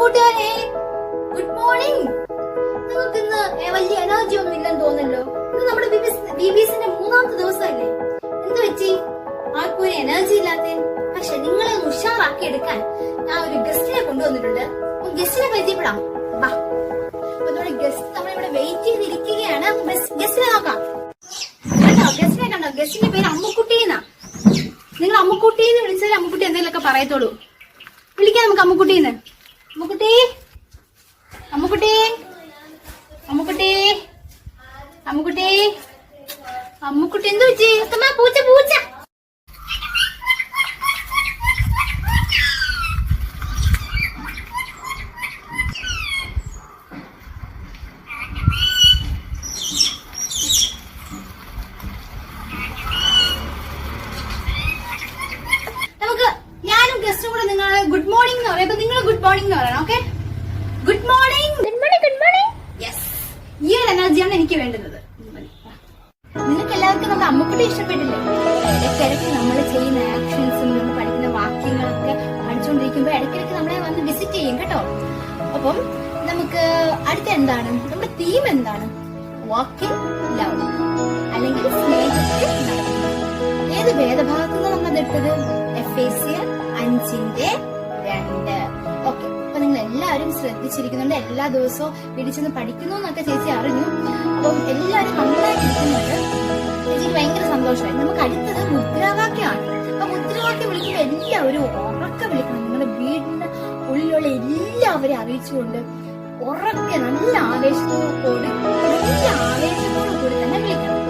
കൂട്ടുകാരെ, good morning. നിങ്ങൾക്ക് ഇന്ന് വലിയ എനർജി ഒന്നും ഇല്ലെന്ന് തോന്നല്ലോ. ഇത് നമ്മുടെ ബിബിസിന്റെ മൂന്നാമത്തെ ദിവസമല്ലേ? എന്ത് പറ്റി ആർക്കും ഒരു എനർജി ഇല്ലാത്ത? പക്ഷെ നിങ്ങളെ ഒന്ന് ഉഷാറാക്കി എടുക്കാൻ ഞാൻ ഒരു ഗസ്റ്റിനെ കൊണ്ടുവന്നിട്ടുണ്ട്. ഗസ്റ്റിനെ പരിചയപ്പെടാം. വാ. അപ്പൊ നമ്മുടെ ഗസ്റ്റ് നമ്മളിവിടെ വെയിറ്റ് ചെയ്തിരിക്കുകയാണ്. ഗസ്റ്റിനെ നോക്കാം. കണ്ടോ ഗസ്റ്റിനെ കണ്ടോ? ഗസ്റ്റിന്റെ പേര് അമ്മുക്കുട്ടിന്നാ. നിങ്ങൾ അമ്മുക്കുട്ടിന്ന് വിളിച്ചാൽ അമ്മുക്കുട്ടി എന്തെങ്കിലുമൊക്കെ പറയത്തോളൂ. വിളിക്കാം നമുക്ക് അമ്മുക്കുട്ടീന്ന്. അമ്മുക്കുട്ടി, അമ്മുക്കുട്ടി, അമ്മുക്കുട്ടി, അമ്മുക്കുട്ടി, അമ്മുക്കുട്ടി. എന്ത് വെച്ച്? പൂച്ച പൂച്ച. നമുക്ക് ഞാനും ഗസ്റ്റും കൂടെ നിങ്ങളെ ഗുഡ് മോർണിംഗ് എന്ന് പറയാം. നിങ്ങൾ ഗുഡ് മോർണിംഗ് എന്ന് പറയണം. Okay? Good morning, good morning, good morning. Yes, ഈ ഒരു എനർജിയാണ് എനിക്ക് വേണ്ടുന്നത്. നിങ്ങൾക്ക് എല്ലാവർക്കും നമ്മുടെ അമ്മുക്കുട്ടി ഇഷ്ടപ്പെട്ടില്ലേ? ഇടയ്ക്കിടയ്ക്ക് നമ്മൾ ചെയ്യുന്ന ആക്ഷൻസും നമ്മൾ പഠിക്കുന്ന വാക്യങ്ങളൊക്കെ പഠിച്ചുകൊണ്ടിരിക്കുമ്പോൾ ഇടയ്ക്കിടയ്ക്ക് നമ്മളെ വന്ന് വിസിറ്റ് ചെയ്യും കേട്ടോ. അപ്പം നമുക്ക് അടുത്ത എന്താണ് നമ്മുടെ തീം? എന്താണ്? വാക്കിംഗ് ലവ്, അല്ലെങ്കിൽ സ്നേഹത്തിൽ നടക്കുന്നത്. ഏത് വേദഭാഗത്തുനിന്ന് നമ്മൾ എടുത്തത്? എഫേസ്യർ 5:2. ഓക്കെ, അപ്പൊ നിങ്ങൾ എല്ലാവരും ശ്രദ്ധിച്ചിരിക്കുന്നുണ്ട്. എല്ലാ ദിവസവും പിടിച്ചെന്ന് പഠിക്കുന്നു എന്നൊക്കെ ചേച്ചി അറിഞ്ഞു. അപ്പം എല്ലാവരും നന്നായിട്ടിരിക്കുന്നുണ്ട്. ചേച്ചിക്ക് ഭയങ്കര സന്തോഷമായി. നമുക്ക് അടുത്തത് മുദ്രാവാക്യമാണ്. അപ്പൊ മുദ്രാവാക്യം വിളിക്കുമ്പോൾ എല്ലാവരും ഉറക്കെ വിളിക്കണം. നിങ്ങളുടെ വീടിന്റെ ഉള്ളിലുള്ള എല്ലാവരെയും അറിയിച്ചുകൊണ്ട് ഉറക്കെ നല്ല ആവേശത്തോടു കൂടി തന്നെ വിളിക്കണം.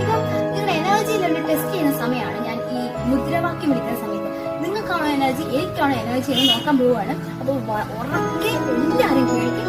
ഇപ്പം നിങ്ങളുടെ എനർജി ലെവൽ ടെസ്റ്റ് ചെയ്യുന്ന സമയമാണ് ഞാൻ ഈ മുദ്രാവാക്യം വിളിക്കുന്ന സമയത്ത്. നിങ്ങൾക്കാണോ എനർജി, എനിക്കാണോ എനർജി എന്ന് നോക്കാൻ പോവുകയാണ്. അപ്പൊ ഉറക്കെ എല്ലാവരും കേൾക്കും.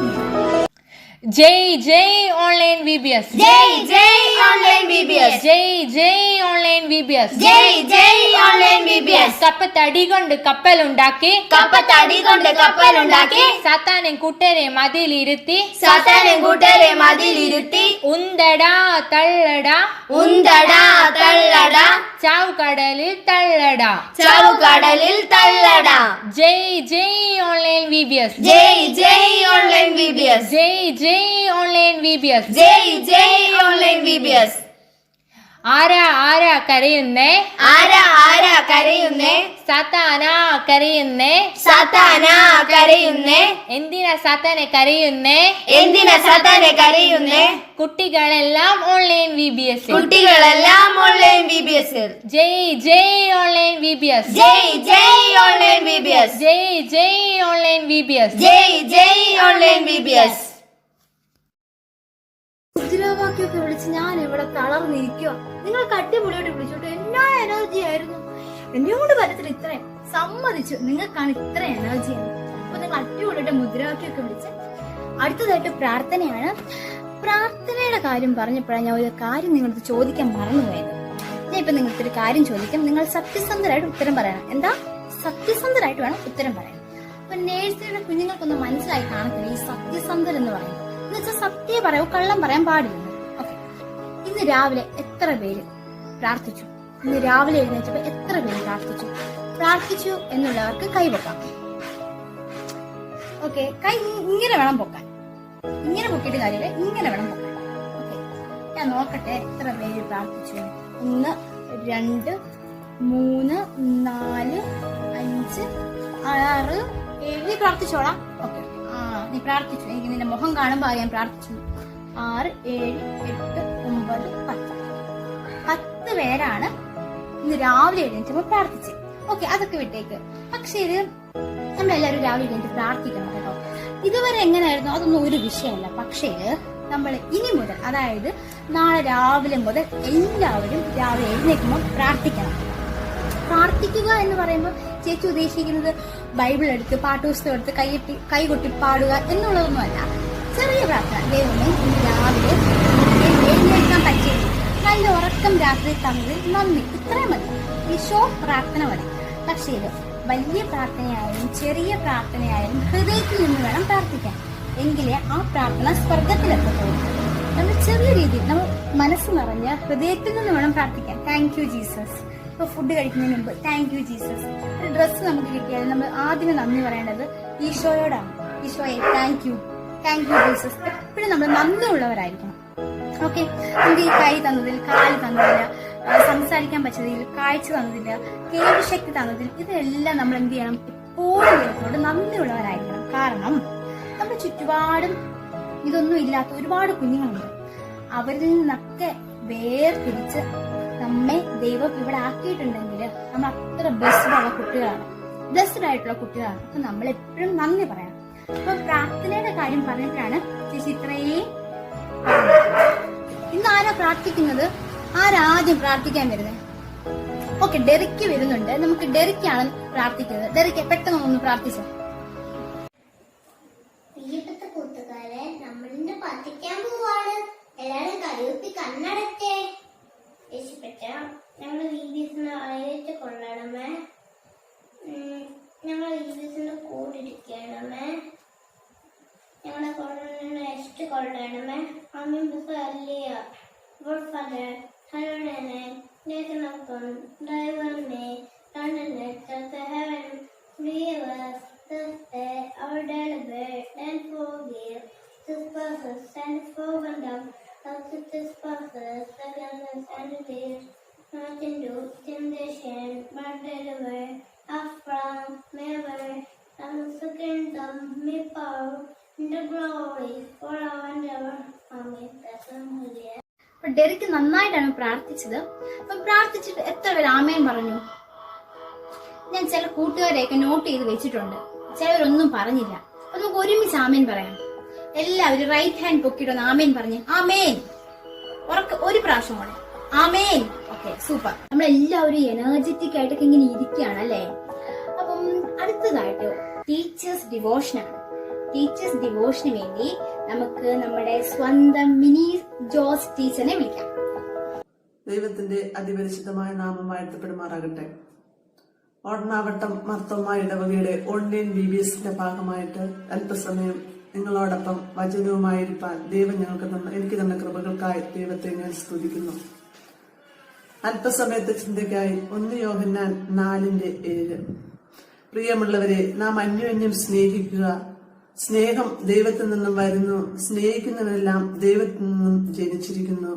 ജയ് ജയ് ഓൺലൈൻ വിബിഎസ്, ജയ് ജയ് ഓൺലൈൻ വിബിഎസ്, ജയ് ജയ് ഓൺലൈൻ വിബിഎസ്, ജയ് ജയ് ഓൺലൈൻ വിബിഎസ്. കപ്പത്തടി കൊണ്ട് കപ്പലുണ്ടാക്കി, കപ്പത്തടി കൊണ്ട് കപ്പലുണ്ടാക്കി, സാത്താനും കൂട്ടരെ മതിലിരുത്തി, സാത്താനും കൂട്ടരെ മതിലിരുത്തി, ഉന്തടാ തള്ളടാ, ഉന്തടാ തള്ളടാ, ചാവുകടലിൽ തള്ളടാ, ചാവുകടലിൽ തള്ളടാ. ജയ് ജയ് ഓൺലൈൻ വിബിഎസ്, ജയ് ജയ് ഓൺലൈൻ വിബിഎസ്, ജയ് ജയ് ഓൺലൈൻ വിബിഎസ്, ജയ് ജയ് ഓൺലൈൻ വിബിഎസ്. ആരാ ആരാ കരയുന്നേ, ആരാ ആരാ കരയുന്നേ, സാത്താനാ കരയുന്നേ, സാത്താനാ കരയുന്നേ, എന്തിനാ സാത്താനെ കരയുന്നേ, എന്തിനാ സാത്താനെ കരയുന്നേ, കുട്ടികളെല്ലാം ഓൺലൈൻ വിബിഎസ്, കുട്ടികളെല്ലാം ഓൺലൈൻ വിബിഎസ്. ജയ് ജയ് ഓൺലൈൻ വിബിഎസ്, ജയ് ജയ് ഓൺലൈൻ വിബിഎസ്, ജയ് ജയ് ഓൺലൈൻ വിബിഎസ്, ജയ് ജയ് ഓൺലൈൻ വിബിഎസ്. മുദ്രാവാക്യമൊക്കെ വിളിച്ച് ഞാൻ ഇവിടെ തളർന്നിരിക്കുക. നിങ്ങൾ കട്ടിപൊളിയോട്ട് വിളിച്ചോട്ടെ. എന്നാ എനർജി ആയിരുന്നു. എന്നോട് പറ്റത്തില്ല ഇത്രയും. സമ്മതിച്ചു, നിങ്ങൾക്കാണ് ഇത്ര എനർജി. അപ്പൊ നിങ്ങൾ അടിപൊളിയായിട്ട് മുദ്രാവാക്യമൊക്കെ വിളിച്ച്. അടുത്തതായിട്ട് പ്രാർത്ഥനയാണ്. പ്രാർത്ഥനയുടെ കാര്യം പറഞ്ഞപ്പോഴാണ് ഞാൻ ഒരു കാര്യം നിങ്ങൾക്ക് ചോദിക്കാൻ മറന്നുപോയത്. ഞാൻ ഇപ്പൊ നിങ്ങൾക്ക് ഒരു കാര്യം ചോദിക്കാം. നിങ്ങൾ സത്യസന്ധരായിട്ട് ഉത്തരം പറയണം. എന്താ? സത്യസന്ധരായിട്ട് വേണം ഉത്തരം പറയാൻ. അപ്പൊ നേഴ്സിയുടെ കുഞ്ഞുങ്ങൾക്കൊന്നും മനസ്സിലായി കാണത്തില്ല ഈ സത്യസന്ധർ എന്ന് പറയുന്നത്. എന്നുവെച്ചാൽ സത്യം പറയാവൂ, കള്ളം പറയാൻ പാടില്ല. ഓക്കെ, ഇന്ന് രാവിലെ എത്ര പേര് പ്രാർത്ഥിച്ചു? ഇന്ന് രാവിലെ എഴുന്നേറ്റപ്പോ എത്ര പേര് പ്രാർത്ഥിച്ചു എന്നുള്ളവർക്ക് കൈവെക്കാം. ഓക്കെ, കൈ ഇങ്ങനെ വേണം പൊക്കാൻ. ഇങ്ങനെ പൊക്കിയിട്ട് കാര്യമില്ല, ഇങ്ങനെ വേണം പൊക്കാൻ. ഓക്കെ, ഞാൻ നോക്കട്ടെ എത്ര പേര് പ്രാർത്ഥിച്ചു. 1, 2, 3, 4, 5, 6, 7 പ്രാർത്ഥിച്ചോളാം. ഓക്കെ, നീ പ്രാർത്ഥിച്ചു. എനിക്ക് നിന്റെ മുഖം കാണുമ്പോ അറിയാൻ പ്രാർത്ഥിച്ചു. 6, 7, 8, 9, 10 പേരാണ് ഇന്ന് രാവിലെ എഴുന്നേറ്റപ്പോ പ്രാർത്ഥിച്ച്. ഓക്കെ, അതൊക്കെ വിട്ടേക്ക്. പക്ഷേ ഇത് നമ്മളെല്ലാവരും രാവിലെ എഴുന്നേറ്റ് പ്രാർത്ഥിക്കണം കേട്ടോ. ഇതുവരെ എങ്ങനെയായിരുന്നു അതൊന്നും ഒരു വിഷയമല്ല. പക്ഷേ നമ്മൾ ഇനി മുതൽ, അതായത് നാളെ രാവിലെ മുതൽ എല്ലാവരും രാവിലെ എഴുന്നേൽക്കുമ്പോൾ പ്രാർത്ഥിക്കണം. പ്രാർത്ഥിക്കുക എന്ന് പറയുമ്പോൾ ചേച്ചി ഉദ്ദേശിക്കുന്നത് ബൈബിൾ എടുത്ത് പാട്ടുപുസ്തകം എടുത്ത് കൈകൊട്ടി പാടുക എന്നുള്ളതൊന്നുമല്ല. ചെറിയ പ്രാർത്ഥന. ദൈവമേ, ഇന്ന് രാവിലെ എഴുന്നേൽക്കാൻ പറ്റി, നല്ല ഉറക്കം രാത്രി തന്നത് നന്ദി. ഇത്രയും മതി. ഈ ഷോർട്ട് പ്രാർത്ഥന മതി. പക്ഷേ ഇത് വലിയ പ്രാർത്ഥനയായാലും ചെറിയ പ്രാർത്ഥനയായാലും ഹൃദയത്തിൽ നിന്ന് വേണം പ്രാർത്ഥിക്കാൻ. എങ്കിലേ ആ പ്രാർത്ഥന സ്വർഗത്തിലെത്തത്തുള്ളൂ. നമ്മൾ ചെറിയ രീതിയിൽ നമ്മൾ മനസ്സ് നിറഞ്ഞ ഹൃദയത്തിൽ നിന്ന് വേണം പ്രാർത്ഥിക്കാൻ. Thank you Jesus. ഇപ്പൊ ഫുഡ് കഴിക്കുന്നതിന് മുമ്പ് താങ്ക് യു ജീസസ്. ഒരു ഡ്രസ്സ് നമുക്ക് കിട്ടിയാൽ നമ്മൾ ആദ്യമേ നന്ദി പറയേണ്ടത് ഈശോയോടാണ്. ഈശോയെ താങ്ക് യു ജീസസ്. എപ്പോഴും നമ്മൾ നന്ദിയുള്ളവരായിരിക്കണം. ഓക്കെ, നമുക്ക് ഈ കൈ തന്നതിൽ, കാല് തന്നതില്ല, സംസാരിക്കാൻ പറ്റുന്നതിൽ, കാഴ്ച തന്നതില്ല, കേൾവി ശക്തി തന്നതിൽ, ഇതെല്ലാം നമ്മൾ എന്ത് ചെയ്യണം? എപ്പോഴും ദൈവത്തോട് നന്ദിയുള്ളവരായിരിക്കണം. കാരണം നമ്മുടെ ചുറ്റുപാടും ഇതൊന്നും ഇല്ലാത്ത ഒരുപാട് കുഞ്ഞുങ്ങളുണ്ട്. അവരിൽ നിന്നൊക്കെ വേർതിരിച്ച് നമ്മെ ദൈവം ഇവിടെ ആക്കിയിട്ടുണ്ടെങ്കിൽ നമ്മൾ അത്ര ബ്ലെസ്ഡ് കുട്ടികളാണ്, ബ്ലെസ്ഡ് ആയിട്ടുള്ള കുട്ടികളാണ്. അപ്പൊ നമ്മൾ എപ്പോഴും നന്ദി പറയാം. അപ്പൊ പ്രാർത്ഥനയുടെ കാര്യം പറഞ്ഞിട്ടാണ് ചേച്ചി ഇത്രയും ഇന്ന് ആരാ പ്രാർത്ഥിക്കുന്നത്? ആരാദ്യം പ്രാർത്ഥിക്കാൻ വരുന്നത്? ഓക്കെ, ഡെറിക്ക് വരുന്നുണ്ട്. നമുക്ക് ഡെറിക്കാണ് പ്രാർത്ഥിക്കുന്നത്. ഡെറിക്ക് പെട്ടെന്ന് ഒന്ന് പ്രാർത്ഥിച്ചോ. പ്രിയപ്പെട്ട കൂട്ടുകാരെ, നമ്മളിന്ന് പ്രാർത്ഥിക്കാൻ പോവാണ്. എല്ലാരും കരുപ്പി കണ്ണടച്ചേ. യേശുപ്പറ്റ, ഞങ്ങൾ VBSന് അയച്ച് കൊള്ളണമേ. ഞങ്ങൾ VBSന്റെ കൂടിരിക്കണമേ. ഞങ്ങളെ കൊള്ളണ ഇഷ്ട കൊള്ളണമേ. അമ്മ അല്ലയ ഹരണനെ ലേഖനപ്പം ഡ്രൈവറിനെ കണ്ണനെ heaven leave us this day our daily bread and forgive trespasses and forgive them our trespasses against us and lead not into temptation but deliver us from evil. And the kingdom, may power, and the glory forever and ever. Amen. Hallelujah. അപ്പൊ Derek നന്നായിട്ടാണ് പ്രാർത്ഥിച്ചത്. അപ്പൊ പ്രാർത്ഥിച്ചിട്ട് എത്ര പേര് ആമേൻ പറഞ്ഞു? ഞാൻ ചില കൂട്ടുകാരെയൊക്കെ not ചെയ്ത് വെച്ചിട്ടുണ്ട്, ചിലവരൊന്നും പറഞ്ഞില്ല. അപ്പൊ നമുക്ക് ഒരുമിച്ച് ആമേൻ പറയാം. എല്ലാവരും റൈറ്റ് ഹാൻഡ് പൊക്കിയിട്ടൊന്ന് ആമേൻ പറഞ്ഞ്. ആമേൻ ഒരു പ്രാവശ്യം കൂടെ ആമേൻ. Okay, super. നമ്മളെല്ലാവരും എനർജറ്റിക് ആയിട്ടൊക്കെ ഇങ്ങനെ ഇരിക്കുകയാണ് അല്ലേ? അപ്പം അടുത്തതായിട്ട് ടീച്ചേഴ്സ് ഡിവോഷനാണ്. ടീച്ചേഴ്സ് ഡിവോഷന് വേണ്ടി നമുക്ക് നമ്മുടെ സ്വന്തം മിനി ജോസ് ടീച്ചറിനെ വിളിക്കാം. ദൈവത്തിന്റെ അതിപരിശുദ്ധമായ നാമം വാഴ്ത്തപ്പെടുമാറാകട്ടെ. ഓർണാവട്ടം മർത്തോമ ഇടവകയുടെ ഓൺലൈൻ VBSന്റെ ഭാഗമായിട്ട് അല്പസമയം നിങ്ങളോടൊപ്പം വചനവുമായിരിക്കാൻ ദൈവം എനിക്ക് തന്ന കൃപകൾക്കായി ദൈവത്തെ ഞാൻ സ്തുതിക്കുന്നു. അല്പസമയത്തെ ചിന്തയ്ക്കായി 1 യോഹന്നാൻ 4:7. പ്രിയമുള്ളവരെ, നാം അന്യോന്യം സ്നേഹിക്കുക. സ്നേഹം ദൈവത്തിൽ നിന്നും വരുന്നു. സ്നേഹിക്കുന്നവരെല്ലാം ദൈവത്തിൽ നിന്നും ജനിച്ചിരിക്കുന്നു,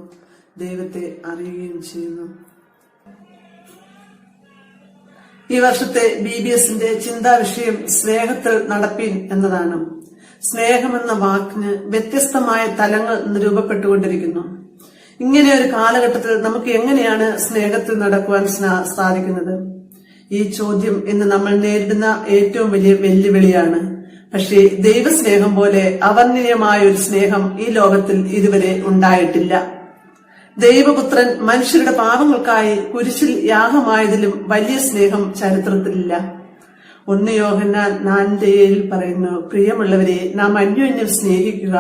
ദൈവത്തെ അറിയുകയും ചെയ്യുന്നു. ഈ വർഷത്തെ VBSന്റെ ചിന്താ വിഷയം സ്നേഹത്തിൽ നടപ്പീൻ എന്നതാണ്. സ്നേഹമെന്ന വാക്കിന് വ്യത്യസ്തമായ തലങ്ങൾ രൂപപ്പെട്ടുകൊണ്ടിരിക്കുന്നു. ഇങ്ങനെ ഒരു കാലഘട്ടത്തിൽ നമുക്ക് എങ്ങനെയാണ് സ്നേഹത്തിൽ നടക്കുവാൻ സാധിക്കുന്നത്? ഈ ചോദ്യം ഇന്ന് നമ്മൾ നേരിടുന്ന ഏറ്റവും വലിയ വെല്ലുവിളിയാണ്. പക്ഷേ ദൈവസ്നേഹം പോലെ അവർണ്ണനീയമായ ഒരു സ്നേഹം ഈ ലോകത്തിൽ ഇതുവരെ ഉണ്ടായിട്ടില്ല. ദൈവപുത്രൻ മനുഷ്യരുടെ പാപങ്ങൾക്കായി കുരിശിൽ യാഗമായതിലും വലിയ സ്നേഹം ചരിത്രത്തിലില്ല. 1 യോഹന്നാൻ 4:7 പറയുന്നു, പ്രിയമുള്ളവരെ, നാം അന്യോന്യം സ്നേഹിക്കുക.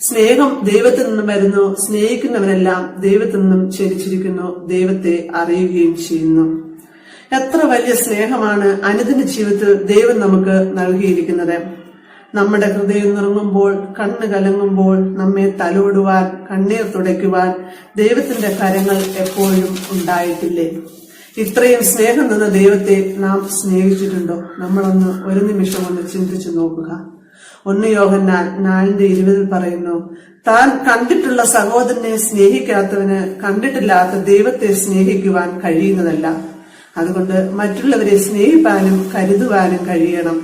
സ്നേഹം ദൈവത്തിൽ നിന്നും വരുന്നു. സ്നേഹിക്കുന്നവരെല്ലാം ദൈവത്തിൽ നിന്നും ചരിച്ചിരിക്കുന്നു, ദൈവത്തെ അറിയുകയും ചെയ്യുന്നു. എത്ര വലിയ സ്നേഹമാണ് അനുദിന ജീവിതത്തിൽ ദൈവം നമുക്ക് നൽകിയിരിക്കുന്നത്. നമ്മുടെ ഹൃദയം നുറുങ്ങുമ്പോൾ, കണ്ണ് കലങ്ങുമ്പോൾ നമ്മെ തലോടുവാൻ, കണ്ണീർ തുടയ്ക്കുവാൻ ദൈവത്തിന്റെ കരങ്ങൾ എപ്പോഴും ഉണ്ടായിട്ടില്ലേ? ഇത്രയും സ്നേഹം തന്ന ദൈവത്തെ നാം സ്നേഹിച്ചിട്ടുണ്ടോ? നമ്മളൊന്ന് ഒരു നിമിഷം ഒന്ന് ചിന്തിച്ചു നോക്കുക. 1 യോഹന്നാൻ 4:20 പറയുന്നു, താൻ കണ്ടിട്ടുള്ള സഹോദരനെ സ്നേഹിക്കാത്തവന് കണ്ടിട്ടില്ലാത്ത ദൈവത്തെ സ്നേഹിക്കുവാൻ കഴിയുന്നതല്ല. അതുകൊണ്ട് മറ്റുള്ളവരെ സ്നേഹിപ്പാനും കരുതുവാനും കഴിയണം.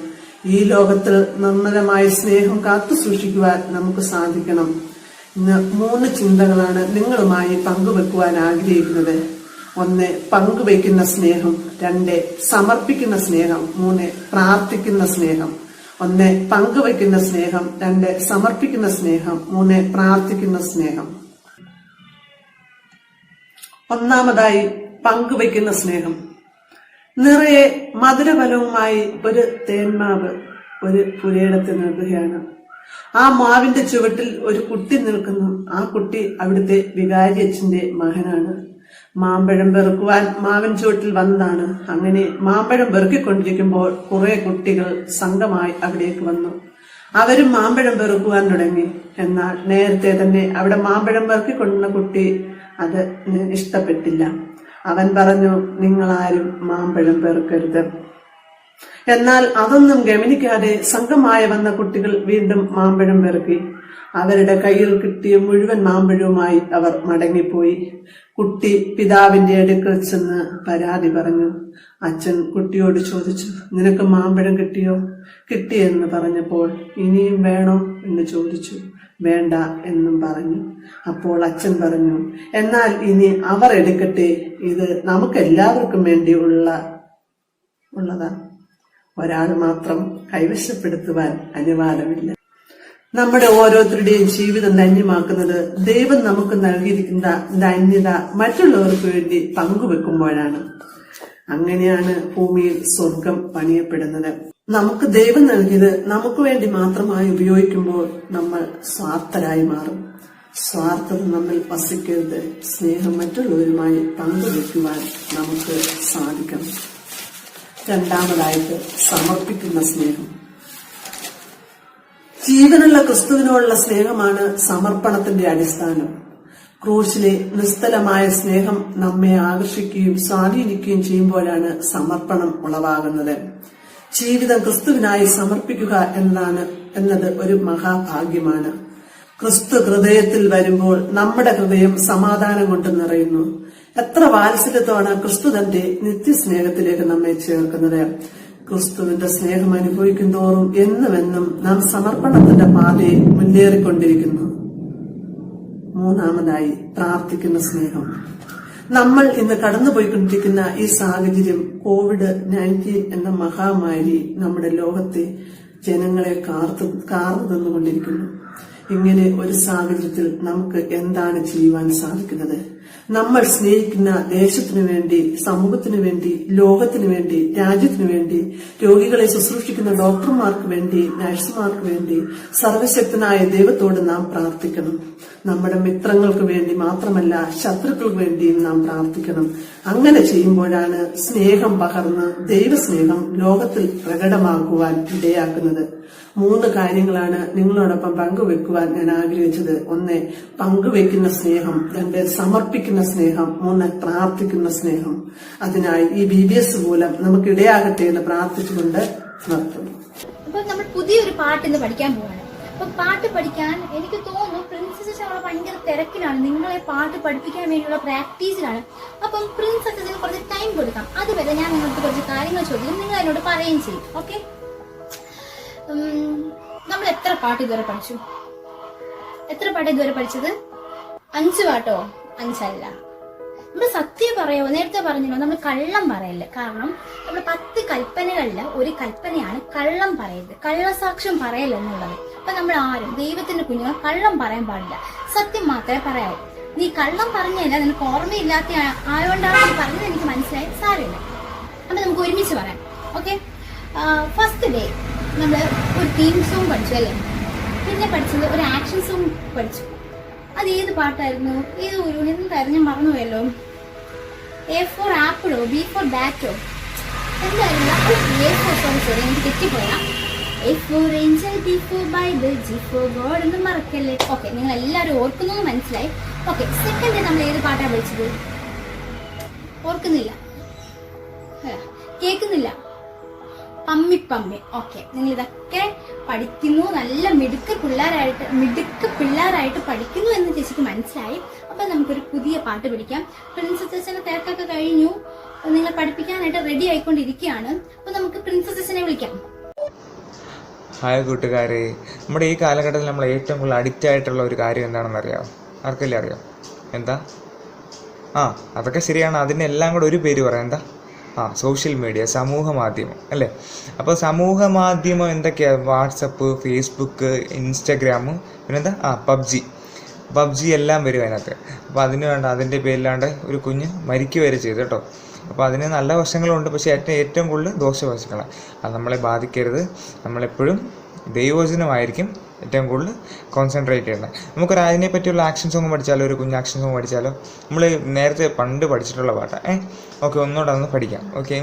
ഈ ലോകത്തിൽ നിർമ്മലമായ സ്നേഹം കാത്തു സൂക്ഷിക്കുവാൻ നമുക്ക് സാധിക്കണം. ഇന്ന് 3 ചിന്തകളാണ് നിങ്ങളുമായി പങ്കുവെക്കുവാൻ ആഗ്രഹിക്കുന്നത്. 1, പങ്കുവയ്ക്കുന്ന സ്നേഹം. 2, സമർപ്പിക്കുന്ന സ്നേഹം. 3, പ്രാർത്ഥിക്കുന്ന സ്നേഹം. 1, പങ്കുവയ്ക്കുന്ന സ്നേഹം. 2, സമർപ്പിക്കുന്ന സ്നേഹം. 3, പ്രാർത്ഥിക്കുന്ന സ്നേഹം. ഒന്നാമതായി പങ്കുവയ്ക്കുന്ന സ്നേഹം. നിറയെ മധുരഫലവുമായി ഒരു തേന്മാവ് ഒരു പുരയിടത്തിൽ നിൽക്കുകയാണ്. ആ മാവിന്റെ ചുവട്ടിൽ ഒരു കുട്ടി നിൽക്കുന്നു. ആ കുട്ടി അവിടുത്തെ വികാരി അച്ഛന്റെ മകനാണ്. മാമ്പഴം പെറുക്കുവാൻ മാവിൻ ചുവട്ടിൽ വന്നതാണ്. അങ്ങനെ മാമ്പഴം പെറുക്കിക്കൊണ്ടിരിക്കുമ്പോൾ കുറെ കുട്ടികൾ സംഘമായി അവിടേക്ക് വന്നു. അവരും മാമ്പഴം പെറുക്കുവാൻ തുടങ്ങി. എന്നാൽ നേരത്തെ തന്നെ അവിടെ മാമ്പഴം പെറുക്കിക്കൊണ്ടുവന്ന കുട്ടി അത് ഇഷ്ടപ്പെട്ടില്ല. അവൻ പറഞ്ഞു, നിങ്ങളാരും മാമ്പഴം പെറുക്കരുത്. എന്നാൽ അതൊന്നും ഗമനിക്കാതെ സംഘമായി വന്ന കുട്ടികൾ വീണ്ടും മാമ്പഴം പെറുക്കി. അവരുടെ കയ്യിൽ കിട്ടിയ മുഴുവൻ മാമ്പഴവുമായി അവർ മടങ്ങിപ്പോയി. കുട്ടി പിതാവിന്റെ അടുക്കൽ ചെന്ന് പരാതി പറഞ്ഞു. അച്ഛൻ കുട്ടിയോട് ചോദിച്ചു, നിനക്ക് മാമ്പഴം കിട്ടിയോ? കിട്ടിയെന്ന് പറഞ്ഞപ്പോൾ, ഇനിയും വേണോ എന്ന് ചോദിച്ചു. വേണ്ട എന്നും പറഞ്ഞു. അപ്പോൾ അച്ഛൻ പറഞ്ഞു, എന്നാൽ ഇനി അവർ എടുക്കട്ടെ, ഇത് നമുക്കെല്ലാവർക്കും വേണ്ടി ഉള്ളതാ. ഒരാൾ മാത്രം കൈവശപ്പെടുത്തുവാൻ അനുവാദമില്ല. നമ്മുടെ ഓരോരുത്തരുടെയും ജീവിതം ധന്യമാക്കുന്നത് ദൈവം നമുക്ക് നൽകിയിരിക്കുന്ന ധന്യത മറ്റുള്ളവർക്ക് വേണ്ടി പങ്കുവെക്കുമ്പോഴാണ്. അങ്ങനെയാണ് ഭൂമിയിൽ സ്വർഗം പണിയപ്പെടുന്നത്. നമുക്ക് ദൈവം നൽകിയത് നമുക്ക് വേണ്ടി മാത്രമായി ഉപയോഗിക്കുമ്പോൾ നമ്മൾ സ്വാർത്ഥരായി മാറും. സ്വാർത്ഥത നമ്മിൽ വസിക്കരുത്. സ്നേഹം മറ്റുള്ളവരുമായി പങ്കുവെക്കുവാൻ നമുക്ക് സാധിക്കണം. രണ്ടാമതായിട്ട് സമർപ്പിക്കുന്ന സ്നേഹം. ജീവനുള്ള ക്രിസ്തുവിനോടുള്ള സ്നേഹമാണ് സമർപ്പണത്തിന്റെ അടിസ്ഥാനം. ക്രൂശിലെ നിസ്തലമായ സ്നേഹം നമ്മെ ആകർഷിക്കുകയും സ്വാധീനിക്കുകയും ചെയ്യുമ്പോഴാണ് സമർപ്പണം ഉളവാകുന്നത്. ജീവിതം ക്രിസ്തുവിനായി സമർപ്പിക്കുക എന്നത് ഒരു മഹാഭാഗ്യമാണ്. ക്രിസ്തു ഹൃദയത്തിൽ വരുമ്പോൾ നമ്മുടെ ഹൃദയം സമാധാനം കൊണ്ട് നിറയുന്നു. എത്ര വാത്സല്യത്തോടെ ക്രിസ്തു തന്റെ നിത്യസ്നേഹത്തിലേക്ക് നമ്മെ ചേർക്കുന്നത്. ക്രിസ്തുവിന്റെ സ്നേഹം അനുഭവിക്കും തോറും എന്നുമെന്നും നാം സമർപ്പണത്തിന്റെ പാതയിൽ മുന്നേറിക്കൊണ്ടിരിക്കുന്നു. മൂന്നാമതായി പ്രാർത്ഥിക്കുന്ന സ്നേഹം. നമ്മൾ ഇന്ന് കടന്നുപോയിക്കൊണ്ടിരിക്കുന്ന ഈ സാഹചര്യം, COVID-19 എന്ന മഹാമാരി നമ്മുടെ ലോകത്തെ ജനങ്ങളെ കാർന്നു തന്നുകൊണ്ടിരിക്കുന്നു. ഇങ്ങനെ ഒരു സാഹചര്യത്തിൽ നമുക്ക് എന്താണ് ചെയ്യുവാൻ സാധിക്കുന്നത്? നമ്മൾ സ്നേഹിക്കുന്ന ദേശത്തിനു വേണ്ടി, സമൂഹത്തിനു വേണ്ടി, ലോകത്തിനു വേണ്ടി, രാജ്യത്തിനു വേണ്ടി, രോഗികളെ ശുശ്രൂഷിക്കുന്ന ഡോക്ടർമാർക്ക് വേണ്ടി, നഴ്സുമാർക്ക് വേണ്ടി, സർവശക്തനായ ദൈവത്തോട് നാം പ്രാർത്ഥിക്കണം. നമ്മുടെ മിത്രങ്ങൾക്ക് വേണ്ടി മാത്രമല്ല, ശത്രുക്കൾക്ക് വേണ്ടിയും നാം പ്രാർത്ഥിക്കണം. അങ്ങനെ ചെയ്യുമ്പോഴാണ് സ്നേഹം പകർന്ന് ദൈവസ്നേഹം ലോകത്തിൽ പ്രകടമാക്കുവാൻ ഇടയാക്കുന്നത്. 3 കാര്യങ്ങളാണ് നിങ്ങളോടൊപ്പം പങ്കുവെക്കുവാൻ ഞാൻ ആഗ്രഹിച്ചത്. 1, പങ്കുവെക്കുന്ന സ്നേഹം. 2, സമർപ്പിക്കുന്ന സ്നേഹം. 3, പ്രാർത്ഥിക്കുന്ന സ്നേഹം. അതിനായി ഈ BBS മൂലം നമുക്ക് ഇടയാകട്ടെ എന്ന് പ്രാർത്ഥിച്ചുകൊണ്ട് നിർത്തുന്നു. അപ്പൊ നമ്മൾ പുതിയൊരു പാട്ട് ഇന്ന് പഠിക്കാൻ പോവാണ്. അപ്പൊ പാട്ട് പഠിക്കാൻ എനിക്ക് തോന്നുന്നു പ്രിൻസസ് അവളെ ഭയങ്കര തിരക്കിലാണ്. നിങ്ങളെ പാട്ട് പഠിപ്പിക്കാൻ വേണ്ടിയുള്ള പ്രാക്ടീസിലാണ്. അപ്പം പ്രിൻസസിന് കുറച്ച് ടൈം കൊടുക്കാം. അതുവരെ ഞാൻ നിങ്ങൾക്ക് കുറച്ച് കാര്യങ്ങൾ ചോദിക്കും, നിങ്ങൾ എന്നോട് പറയുകയും ചെയ്യും. ഓക്കെ? നമ്മൾ എത്ര പാട്ട് ഇതുവരെ പഠിച്ചു? എത്ര പാട്ട് ഇതുവരെ പഠിച്ചത്? 5 പാട്ടോ? 5 അല്ല. നമ്മൾ സത്യം പറയോ? നേരത്തെ പറഞ്ഞല്ലോ, നമ്മൾ കള്ളം പറയല്ല. കാരണം നമ്മൾ 10 കൽപ്പനകളിൽ ഒരു കൽപ്പനയാണ് കള്ളം പറയരുത്, കള്ളസാക്ഷ്യം പറയല്ല എന്നുള്ളത്. അപ്പൊ നമ്മൾ ആരും, ദൈവത്തിന്റെ കുഞ്ഞുങ്ങൾ, കള്ളം പറയാൻ പാടില്ല. സത്യം മാത്രമേ പറയാവൂ. നീ കള്ളം പറഞ്ഞല്ല, നിനക്ക് ഓർമ്മയില്ലാത്ത ആയതുകൊണ്ടാണ് നീ പറഞ്ഞത്, എനിക്ക് മനസ്സിലായി, സാരമില്ല. അപ്പൊ നമുക്ക് ഒരുമിച്ച് പറയാം. ഓക്കെ? ഫസ്റ്റ് ഡേ നമ്മൾ ഒരു തീം സോങ് പഠിച്ചു അല്ലേ? പിന്നെ പഠിച്ചത് ഒരു ആക്ഷൻ സോങ് പഠിച്ചു. അത് ഏത് പാട്ടായിരുന്നു? എന്തായിരുന്നു? ഞാൻ മറന്നുപോയല്ലോ. A for ആപ്പിളോ, B for ബാറ്റോ, എന്തായിരുന്നു? സോറി എനിക്ക് തെറ്റിപ്പോയാ. A for angel, B for Bible, G for God എന്ന് മറക്കല്ലേ. ഓക്കെ, നിങ്ങൾ എല്ലാവരും ഓർക്കുന്നത് മനസ്സിലായി. ഓക്കെ, സെക്കൻഡ് ഡേ നമ്മൾ ഏത് പാട്ടാണ് പഠിച്ചത്? ഓർക്കുന്നില്ല, കേൾക്കുന്നില്ല. പമ്മി പമ്മി. ഓക്കെ, നിങ്ങൾ ഇതൊക്കെ പഠിക്കുന്നു, നല്ല മിടുക്ക് പിള്ളേരായിട്ട് പഠിക്കുന്നു എന്ന് ചേച്ചിക്ക് മനസ്സിലായി. അപ്പൊ നമുക്കൊരു പുതിയ പാട്ട് പഠിക്കാം. പ്രിൻസസ് ചേച്ചനെ തിരക്കൊക്കെ കഴിഞ്ഞു, നിങ്ങൾ പഠിപ്പിക്കാനായിട്ട് റെഡി ആയിക്കൊണ്ടിരിക്കുകയാണ്. അപ്പൊ നമുക്ക് പ്രിൻസസ് ചേച്ചനെ വിളിക്കാം. ഹായ് കൂട്ടുകാരെ, നമ്മുടെ ഈ കാലഘട്ടത്തിൽ നമ്മൾ ഏറ്റവും കൂടുതൽ അഡിക്റ്റ് ആയിട്ടുള്ള ഒരു കാര്യം എന്താണെന്ന് അറിയാമോ? ആർക്കെല്ലാം അറിയാം? എന്താ? അതൊക്കെ ശരിയാണ്. അതിനെല്ലാം കൂടെ ഒരു പേര് പറയാം. എന്താ? സോഷ്യൽ മീഡിയ, സമൂഹ മാധ്യമം അല്ലേ? അപ്പോൾ സമൂഹ മാധ്യമം എന്തൊക്കെയാണ്? വാട്സപ്പ്, ഫേസ്ബുക്ക്, ഇൻസ്റ്റഗ്രാം, പിന്നെന്താ? പബ്ജി എല്ലാം വരും അതിനകത്ത്. അപ്പോൾ അതിൻ്റെ പേരിലാണ്ട് ഒരു കുഞ്ഞ് മരിക്കുക വരെ ചെയ്തു കേട്ടോ. അപ്പോൾ അതിന് നല്ല വശങ്ങളുണ്ട്, പക്ഷേ ഏറ്റവും കൂടുതൽ ദോഷവശങ്ങളാണ്. അത് നമ്മളെ ബാധിക്കരുത്. നമ്മളെപ്പോഴും ദൈവവചനമായിരിക്കും ഏറ്റവും കൂടുതൽ കോൺസെൻട്രേറ്റ് ചെയ്യേണ്ടത്. നമുക്കൊരു അതിനെ പറ്റിയുള്ള ആക്ഷൻ സോങ് പഠിച്ചാലോ, ഒരു കുഞ്ഞ് ആക്ഷൻ സോങ് പഠിച്ചാലോ? നമ്മൾ നേരത്തെ പണ്ട് പഠിച്ചിട്ടുള്ള പാട്ടാണ്. ഓക്കെ, ഒന്നുകൂടെ ഒന്ന് പഠിക്കാം. ഓക്കെ.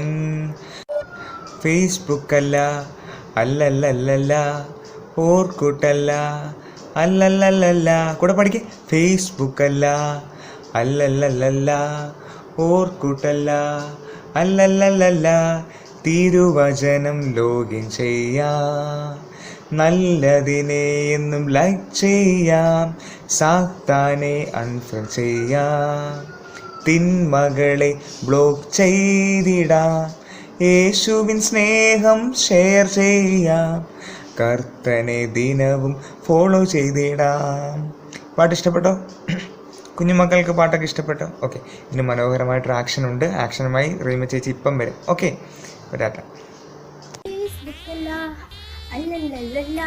ഫേസ്ബുക്കല്ല, അല്ലല്ലല്ല, ഓർക്കൂട്ടല്ല, അല്ലല്ലല്ല, കൂടെ പഠിക്കേ. ഫേസ്ബുക്കല്ല, അല്ലല്ലല്ല, ഓർക്കൂട്ടല്ല, അല്ലല്ലല്ല, തിരുവചനം ലോഗിൻ ചെയ്യാം, നല്ലതിനെ എന്നും ലൈക്ക് ചെയ്യാം, സാത്താനെ അൺഫ്രണ്ട് ചെയ്യാം, തിന്മകളെ ബ്ലോക്ക് ചെയ്തിടാം, യേശുവിൻ സ്നേഹം ഷെയർ ചെയ്യാം, കർത്തനെ ദിനവും ഫോളോ ചെയ്തിടാം. പാട്ട് ഇഷ്ടപ്പെട്ടോ? കുഞ്ഞുമക്കൾക്ക് പാട്ടൊക്കെ ഇഷ്ടപ്പെട്ടോ? ഓക്കെ, ഇനി മനോഹരമായിട്ടൊരു ആക്ഷൻ ഉണ്ട്. ആക്ഷനുമായി റീമ ചേച്ചി ഇപ്പം വരും. ഓക്കെ, വരാട്ട. ഫേസ്ബുക്കല്ല അല്ലല്ലല്ല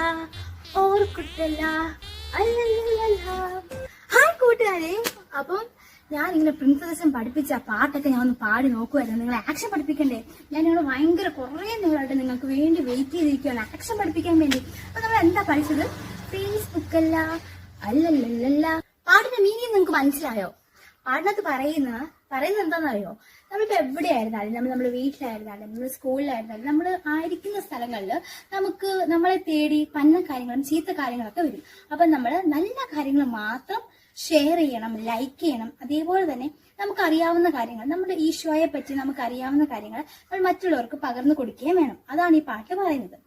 ഓർക്കുട്ടല്ല അല്ലല്ലല്ല. ഹായ് കൂട്ടുകാരെ, അപ്പം ഞാനിങ്ങനെ പ്രിൻസസം പഠിപ്പിച്ച പാട്ടൊക്കെ ഞാൻ ഒന്ന് പാടി നോക്കുമായിരുന്നു. നിങ്ങളെ ആക്ഷൻ പഠിപ്പിക്കണ്ടേ? ഞാനിവിടെ ഭയങ്കര കുറേ നേരമായിട്ട് നിങ്ങൾക്ക് വേണ്ടി വെയിറ്റ് ചെയ്തിരിക്കുകയാണ് ആക്ഷൻ പഠിപ്പിക്കാൻ വേണ്ടി. അപ്പൊ നമ്മൾ എന്താ പഠിച്ചത്? ഫേസ്ബുക്കല്ല അല്ലല്ലല്ല. പാട്ടിന്റെ മീനിങ് നിങ്ങൾക്ക് മനസ്സിലായോ? പാടിനകത്ത് പറയുന്നത് എന്താണെന്നറിയോ? നമ്മളിപ്പോ എവിടെയായിരുന്നാലും, നമ്മുടെ വീട്ടിലായിരുന്നാലും, നമ്മുടെ സ്കൂളിലായിരുന്നാലും, നമ്മൾ ആയിരിക്കുന്ന സ്ഥലങ്ങളിൽ നമുക്ക് നമ്മളെ തേടി പന്ന കാര്യങ്ങളും ചീത്ത കാര്യങ്ങളൊക്കെ വരും. അപ്പൊ നമ്മൾ നല്ല കാര്യങ്ങൾ മാത്രം ഷെയർ ചെയ്യണം, ലൈക്ക് ചെയ്യണം. അതേപോലെ തന്നെ നമുക്ക് അറിയാവുന്ന കാര്യങ്ങൾ, നമ്മുടെ ഈശോയെ പറ്റി നമുക്ക് അറിയാവുന്ന കാര്യങ്ങൾ നമ്മൾ മറ്റുള്ളവർക്ക് പകർന്നു കൊടുക്കുകയും വേണം. അതാണ് ഈ പാട്ട് പറയുന്നത്.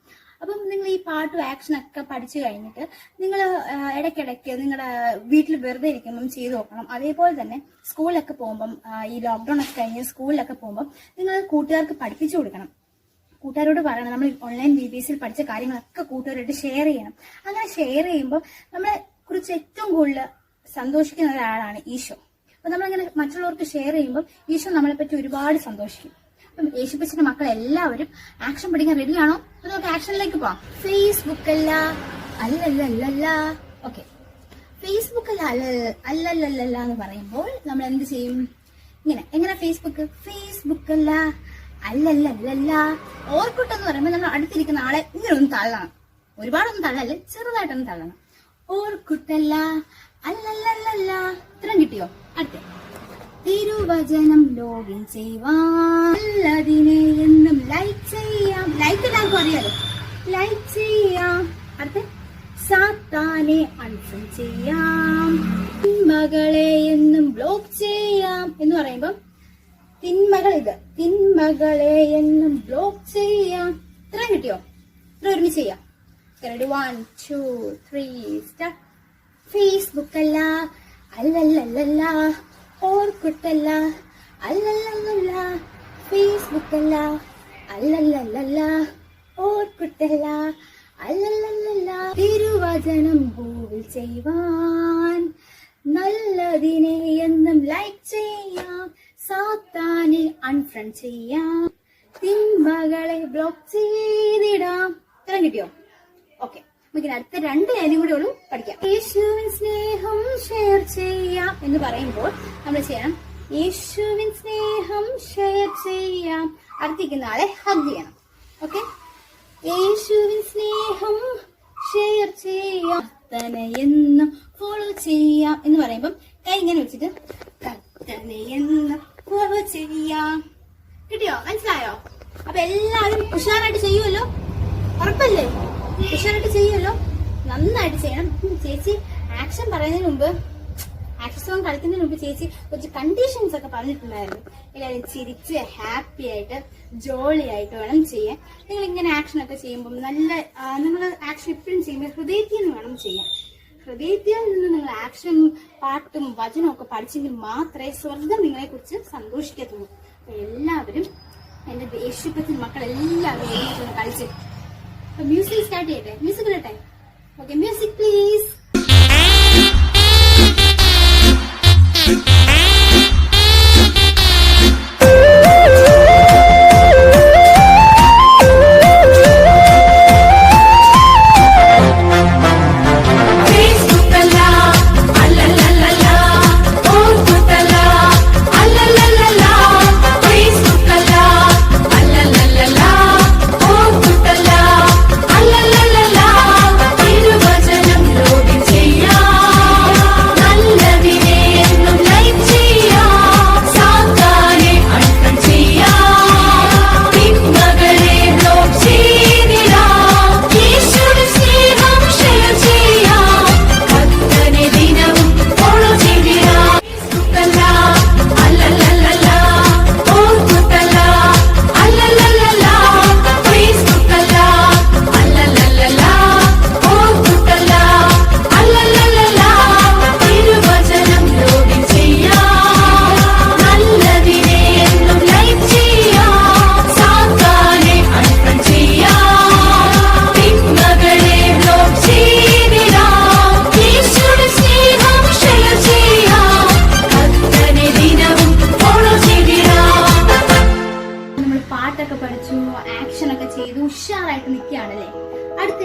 അപ്പം നിങ്ങൾ ഈ പാട്ടും ആക്ഷനൊക്കെ പഠിച്ചു കഴിഞ്ഞിട്ട് നിങ്ങൾ ഇടയ്ക്കിടയ്ക്ക് നിങ്ങളുടെ വീട്ടിൽ വെറുതെ ഇരിക്കുമ്പം ചെയ്തു നോക്കണം. അതേപോലെ തന്നെ സ്കൂളിലൊക്കെ പോകുമ്പം, ഈ ലോക്ക്ഡൌൺ ഒക്കെ കഴിഞ്ഞ് സ്കൂളിലൊക്കെ പോകുമ്പം നിങ്ങൾ കൂട്ടുകാർക്ക് പഠിപ്പിച്ചു കൊടുക്കണം. കൂട്ടുകാരോട് പറയണം, നമ്മൾ ഓൺലൈൻ VBSൽ പഠിച്ച കാര്യങ്ങളൊക്കെ കൂട്ടുകാരായിട്ട് ഷെയർ ചെയ്യണം. അങ്ങനെ ഷെയർ ചെയ്യുമ്പോൾ നമ്മളെ കുറിച്ച് ഏറ്റവും കൂടുതൽ സന്തോഷിക്കുന്ന ഒരാളാണ് ഈശോ. അപ്പൊ നമ്മളിങ്ങനെ മറ്റുള്ളവർക്ക് ഷെയർ ചെയ്യുമ്പോൾ ഈശോ നമ്മളെ പറ്റി ഒരുപാട് സന്തോഷിക്കും. അപ്പം യേശുപ്പച്ചന്റെ മക്കൾ എല്ലാവരും ആക്ഷൻ പഠിക്കാൻ റെഡിയാണോ? അപ്പൊ നമുക്ക് ആക്ഷനിലേക്ക് പോവാം. ഫേസ്ബുക്കല്ല അല്ലല്ലല്ല. ഓക്കെ, ഫേസ്ബുക്കല്ല അല്ലല്ലല്ല എന്ന് പറയുമ്പോൾ നമ്മൾ എന്ത് ചെയ്യും? എങ്ങനെ ഫേസ്ബുക്കല്ല അല്ലല്ലല്ല. ഓർക്കുട്ടെന്ന് പറയുമ്പോൾ നമ്മൾ അടുത്തിരിക്കുന്ന ആളെ ഇങ്ങനെ ഒന്ന് തള്ളണം. ഒരുപാടൊന്നും തള്ളല്ലേ, ചെറുതായിട്ടൊന്ന് തള്ളണം. ഓർക്കുട്ടല്ല അല്ലല്ലല്ല. ഇത്രയും കിട്ടിയോ? അടുത്ത തിരുവചനം ലോഗിൻ ചെയ്യുവാൻ, നല്ലതിനെ എന്നും ലൈക്ക് ചെയ്യാം. ലൈക്ക് എല്ലാവർക്കും അറിയാലോ, ലൈക്ക് ചെയ്യാം. അടുത്ത സാത്താനെ അൺഫ്രണ്ട് ചെയ്യാം, തിന്മകളെ എന്നും ബ്ലോക്ക് ചെയ്യാം. എന്ന് പറയുമ്പം തിന്മകളെ എന്നും ബ്ലോക്ക് ചെയ്യാം. ഇത്രയും കിട്ടിയോ? ഇത്ര ഒരുമിച്ച് ചെയ്യാം. 1 2 3 സ്റ്റാർട്ട്. ഫേസ്ബുക്കല്ല അല്ലല്ലല്ല ഓർക്കുട്ടല്ല അല്ലല്ലല്ല. ഫേസ്ബുക്കല്ല അല്ലല്ലല്ല ഓർക്കുട്ടല്ല അല്ലല്ലല്ല. തിരുവചനം ഗൂഗിൾ ചെയ്യുവാൻ, നല്ലതിനെ എന്നും ലൈക്ക് ചെയ്യാം, സാത്താനെ അൺഫ്രണ്ട് ചെയ്യാം, തിന്മകളെ ബ്ലോക്ക് ചെയ്തിടാം. ഇത്രയും കിട്ടിയോ? ഓക്കെ, നമുക്ക് അടുത്ത 2 ലൈനും കൂടെ ഉള്ളൂ പഠിക്കാം. യേശുവിൻ സ്നേഹം ഷെയർ ചെയ്യാം എന്ന് പറയുമ്പോൾ നമ്മൾ ചെയ്യണം യേശുവിൻ സ്നേഹം ഷെയർ ചെയ്യാം. അടുത്തിരിക്കുന്ന ആളെ ഹഗ് ചെയ്യണം. ഓക്കെ, യേശുവിൻ സ്നേഹം ഷെയർ ചെയ്യാം, കർത്തനെ എന്നും ഫോളോ ചെയ്യാം എന്ന് പറയുമ്പം കൈ ഇങ്ങനെ വെച്ചിട്ട് കർത്തനെ എന്നും ഫോളോ ചെയ്യാം. കിട്ടിയോ? മനസ്സിലായോ? അപ്പൊ എല്ലാവരും ഉഷാറായിട്ട് ചെയ്യുമല്ലോ, ഉറപ്പല്ലേ? ഉഷാറായിട്ട് ചെയ്യുമല്ലോ, നന്നായിട്ട് ചെയ്യണം. ചേച്ചി ആക്ഷൻ പറയുന്നതിന് മുമ്പ്, ആക്ഷൻ സോങ് കളിക്കുന്നതിന് മുമ്പ് ചേച്ചി കുറച്ച് കണ്ടീഷൻസ് ഒക്കെ പറഞ്ഞിട്ടുണ്ടായിരുന്നു. എല്ലാവരും ചിരിച്ച് ഹാപ്പി ആയിട്ട് ജോളി ആയിട്ട് വേണം ചെയ്യാൻ. നിങ്ങൾ ഇങ്ങനെ ആക്ഷൻ ഒക്കെ ചെയ്യുമ്പോൾ നിങ്ങൾ ആക്ഷൻ എപ്പോഴും ചെയ്യുമ്പോൾ ഹൃദയത്തിൽ നിന്ന് വേണം ചെയ്യാൻ. ഹൃദയത്തിൽ നിന്ന് നിങ്ങൾ ആക്ഷൻ പാട്ടും വചനവും ഒക്കെ പഠിച്ചെങ്കിൽ മാത്രമേ സ്വർഗം നിങ്ങളെ കുറിച്ച് സന്തോഷിക്കത്തുള്ളൂ. അപ്പൊ എല്ലാവരും, എന്റെ യേശുപ്പച്ചൻ മക്കൾ എല്ലാവരും കളിച്ച് മ്യൂസിക് സ്റ്റാർട്ട് ചെയ്യട്ടെ. മ്യൂസിക് ഇടട്ടെ? Okay, music please. തിരുവചനം ലോകി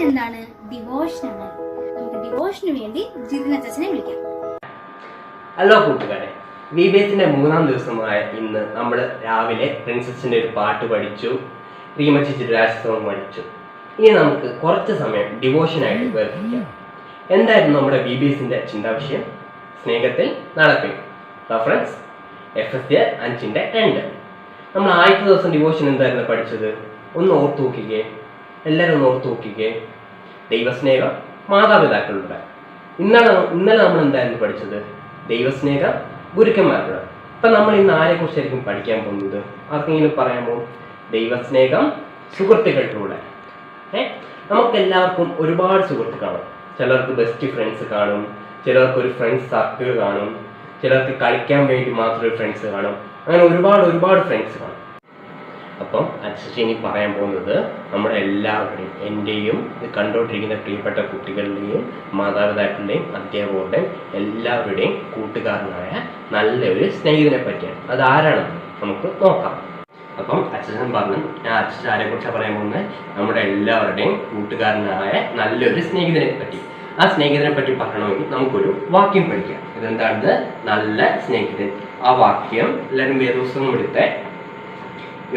എന്താണ്? ഡിവോഷനാണ്. നമുക്ക് ഡിവോഷന് വേണ്ടി ജിതിൻ അച്ഛനെ വിളിക്കാം. ഹലോ കൂട്ടുകാരെ, VBSന്റെ 3-ാം ദിവസമായ ഇന്ന് നമ്മൾ രാവിലെ പ്രിൻസസിന്റെ ഒരു പാട്ട് പഠിച്ചു, റീമച്ചിട്ട് രാഷ്ട്രവും പഠിച്ചു. ഇനി നമുക്ക് കുറച്ച് സമയം ഡിവോഷനായിട്ട് വേർതിരിക്കാം. എന്തായിരുന്നു നമ്മുടെ VBSന്റെ ചിന്താവിഷയം? സ്നേഹത്തിൽ നടപ്പിൽ. Reference FSR 5:2. നമ്മൾ ആദ്യത്തെ ദിവസം ഡിവോഷൻ എന്തായിരുന്നു പഠിച്ചത്? ഒന്ന് ഓർത്തു നോക്കിക്കേ, എല്ലാവരും ഒന്ന് ഓർത്തു നോക്കിക്കേ. ദൈവസ്നേഹം മാതാപിതാക്കളുടെ. ഇന്നലെ നമ്മൾ എന്തായിരുന്നു പഠിച്ചത്? ദൈവസ്നേഹം ഗുരുക്കന്മാരുടെ. അപ്പം നമ്മൾ ഇന്ന് ആരെ കുറിച്ചായിരിക്കും പഠിക്കാൻ പോകുന്നത്? ആർക്കെങ്കിലും പറയാമോ? ദൈവസ്നേഹം സുഹൃത്തുക്കളിലൂടെ. നമുക്ക് എല്ലാവർക്കും ഒരുപാട് സുഹൃത്ത് കാണും. ചിലർക്ക് ബെസ്റ്റ് ഫ്രണ്ട്സ് കാണും, ചിലർക്ക് ഒരു ഫ്രണ്ട്സ് സർക്കിൾ കാണും, ചിലർക്ക് കളിക്കാൻ വേണ്ടി മാത്രം ഒരു ഫ്രണ്ട്സ് കാണും. അങ്ങനെ ഒരുപാട് ഫ്രണ്ട്സ് കാണും. അപ്പം അച്ഛൻ ഇനി പറയാൻ പോകുന്നത് നമ്മുടെ എല്ലാവരുടെയും, എൻ്റെയും ഇത് കണ്ടുകൊണ്ടിരിക്കുന്ന പ്രിയപ്പെട്ട കുട്ടികളുടെയും മാതാപിതാക്കളുടെയും അധ്യാപകരുടെയും എല്ലാവരുടെയും കൂട്ടുകാരനായ നല്ലൊരു സ്നേഹിതനെ പറ്റിയാണ്. അതാരാണ് നമുക്ക് നോക്കാം. അപ്പം അച്ഛൻ പറഞ്ഞു, ഞാൻ അച്ഛൻ ആരെ കുറിച്ചാണ് പറയാൻ പോകുന്നത്? നമ്മുടെ എല്ലാവരുടെയും കൂട്ടുകാരനായ നല്ലൊരു സ്നേഹിതനെ പറ്റി. ആ സ്നേഹിതനെ പറ്റി പറയണമെങ്കിൽ നമുക്കൊരു വാക്യം പഠിക്കാം. ഇതെന്താണ്? നല്ല സ്നേഹിതൻ. ആ വാക്യം എല്ലാവരും വേദപുസ്തകം എടുത്തേ.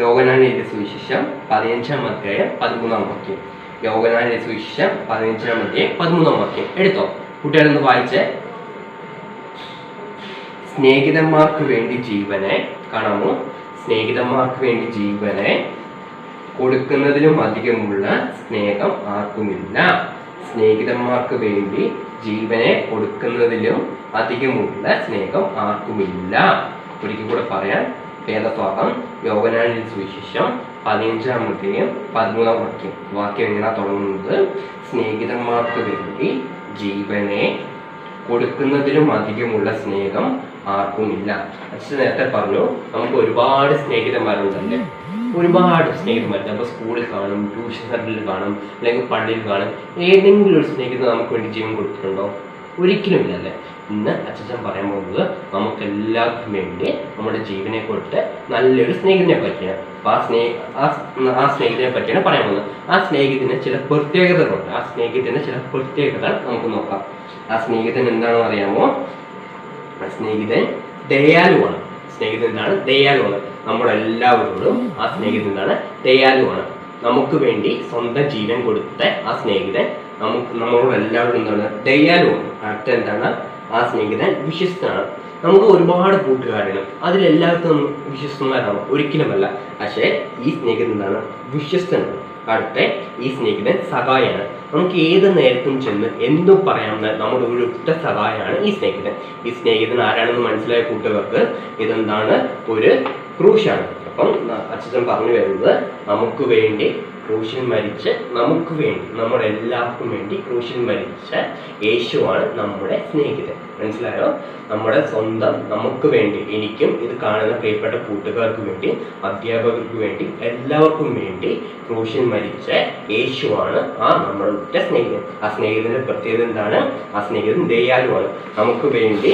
യോഹന്നാൻ എഴുതിയ സുവിശേഷം 15-ാം അധ്യായം 13-ാം വാക്യം. യോഹന്നാൻ എഴുതിയ സുവിശേഷം 15-ാം അധ്യായം 13-ാം വാക്യം എടുത്തോ. കുട്ടികളൊന്ന് വായിച്ചേ. സ്നേഹിതന്മാർക്ക് വേണ്ടി ജീവനെ, കാണാമോ? സ്നേഹിതന്മാർക്ക് വേണ്ടി ജീവനെ കൊടുക്കുന്നതിലും അധികമുള്ള സ്നേഹം ആർക്കുമില്ല. സ്നേഹിതന്മാർക്ക് വേണ്ടി ജീവനെ കൊടുക്കുന്നതിലും അധികമുള്ള സ്നേഹം ആർക്കുമില്ല. ഒരിക്കൽ കൂടെ പറയാൻ. വേദഭാഗം യോഹന്നാൻ എഴുതിയ സുവിശേഷം 15-ാം അധ്യായം 13-ാം വാക്യം. വാക്യം എങ്ങനെയാ തുടങ്ങുന്നത്? സ്നേഹിതന്മാർക്ക് വേണ്ടി ജീവനെ കൊടുക്കുന്നതിലും അധികമുള്ള സ്നേഹം ആർക്കുമില്ല. അച്ഛൻ നേരത്തെ പറഞ്ഞു, നമുക്ക് ഒരുപാട് സ്നേഹിതന്മാരുണ്ടല്ലേ, ഒരുപാട് സ്നേഹിതന്മാർ. അപ്പോൾ സ്കൂളിൽ കാണും, ട്യൂഷൻ സെന്ററിൽ കാണും, അല്ലെങ്കിൽ പള്ളിയിൽ കാണും. ഏതെങ്കിലും ഒരു സ്നേഹിതൻ നമുക്ക് വേണ്ടി ജീവൻ കൊടുത്തിട്ടുണ്ടോ? ഒരിക്കലും ഇല്ലല്ലേ. ഇന്ന് അച്ഛൻ പറയാൻ പോകുന്നത് നമുക്ക് എല്ലാവർക്കും വേണ്ടി നമ്മുടെ ജീവനെ കൊടുത്ത് നല്ലൊരു സ്നേഹിതനെ പറ്റിയാണ്. അപ്പൊ ആ സ്നേഹിതനെ പറ്റിയാണ് പറയാൻ പോകുന്നത്. ആ സ്നേഹിതന് ചില പ്രത്യേകതകളുണ്ട്. ആ സ്നേഹിതന് ചില പ്രത്യേകതകൾ നമുക്ക് നോക്കാം. ആ സ്നേഹിതൻ എന്താണെന്ന് അറിയാമോ? ആ സ്നേഹിതൻ ദയാലുവാണ്. സ്നേഹിതൻ എന്താണ്? ദയാലുവാണ്. നമ്മളെല്ലാവരോടും ആ സ്നേഹിതൻ എന്താണ്? ദയാലുവാണ്. നമുക്ക് വേണ്ടി സ്വന്തം ജീവൻ കൊടുത്ത ആ സ്നേഹിതൻ നമ്മളോട് എല്ലാവരും എന്താണ്? ദയാലുവാണ്. അടുത്ത എന്താണ്? ആ സ്നേഹിതൻ വിശ്വസ്തനാണ്. നമുക്ക് ഒരുപാട് കൂട്ടുകാരാണ്, അതിലെല്ലാവർക്കും വിശ്വസ്തന്മാരാണ്? ഒരിക്കലുമല്ല. പക്ഷേ ഈ സ്നേഹിതൻ എന്താണ്? വിശ്വസ്തനാണ്. അടുത്ത ഈ സ്നേഹിതൻ സഹായാണ്. നമുക്ക് ഏത് നേരത്തും ചെന്ന് എന്തും പറയാവുന്ന നമ്മുടെ ഒരു ഒറ്റ സഹായമാണ് ഈ സ്നേഹിതൻ. ഈ സ്നേഹിതൻ ആരാണെന്ന് മനസ്സിലായ കൂട്ടുകാർക്ക് ഇതെന്താണ്? ഒരു ക്രൂശാണ്. അപ്പം അച്ഛൻ പറഞ്ഞു വരുന്നത്, നമുക്ക് വേണ്ടി ക്രൂശിൽ മരിച്ച്, നമുക്ക് വേണ്ടി, നമ്മുടെ എല്ലാവർക്കും വേണ്ടി ക്രൂശിൽ മരിച്ച യേശുവാണ് നമ്മുടെ സ്നേഹിതൻ. മനസ്സിലായോ? നമ്മുടെ സ്വന്തം, നമുക്ക് വേണ്ടി, എനിക്കും ഇത് കാണുന്ന പ്രിയപ്പെട്ട കൂട്ടുകാർക്ക് വേണ്ടി, അധ്യാപകർക്ക് വേണ്ടി, എല്ലാവർക്കും വേണ്ടി ക്രൂശിൽ മരിച്ച യേശുവാണ് ആ നമ്മുടെ ഒറ്റ സ്നേഹിതൻ. ആ സ്നേഹിതന്റെ പ്രത്യേകത എന്താണ്? ആ സ്നേഹിതൻ ദയാലുവാണ്. നമുക്ക് വേണ്ടി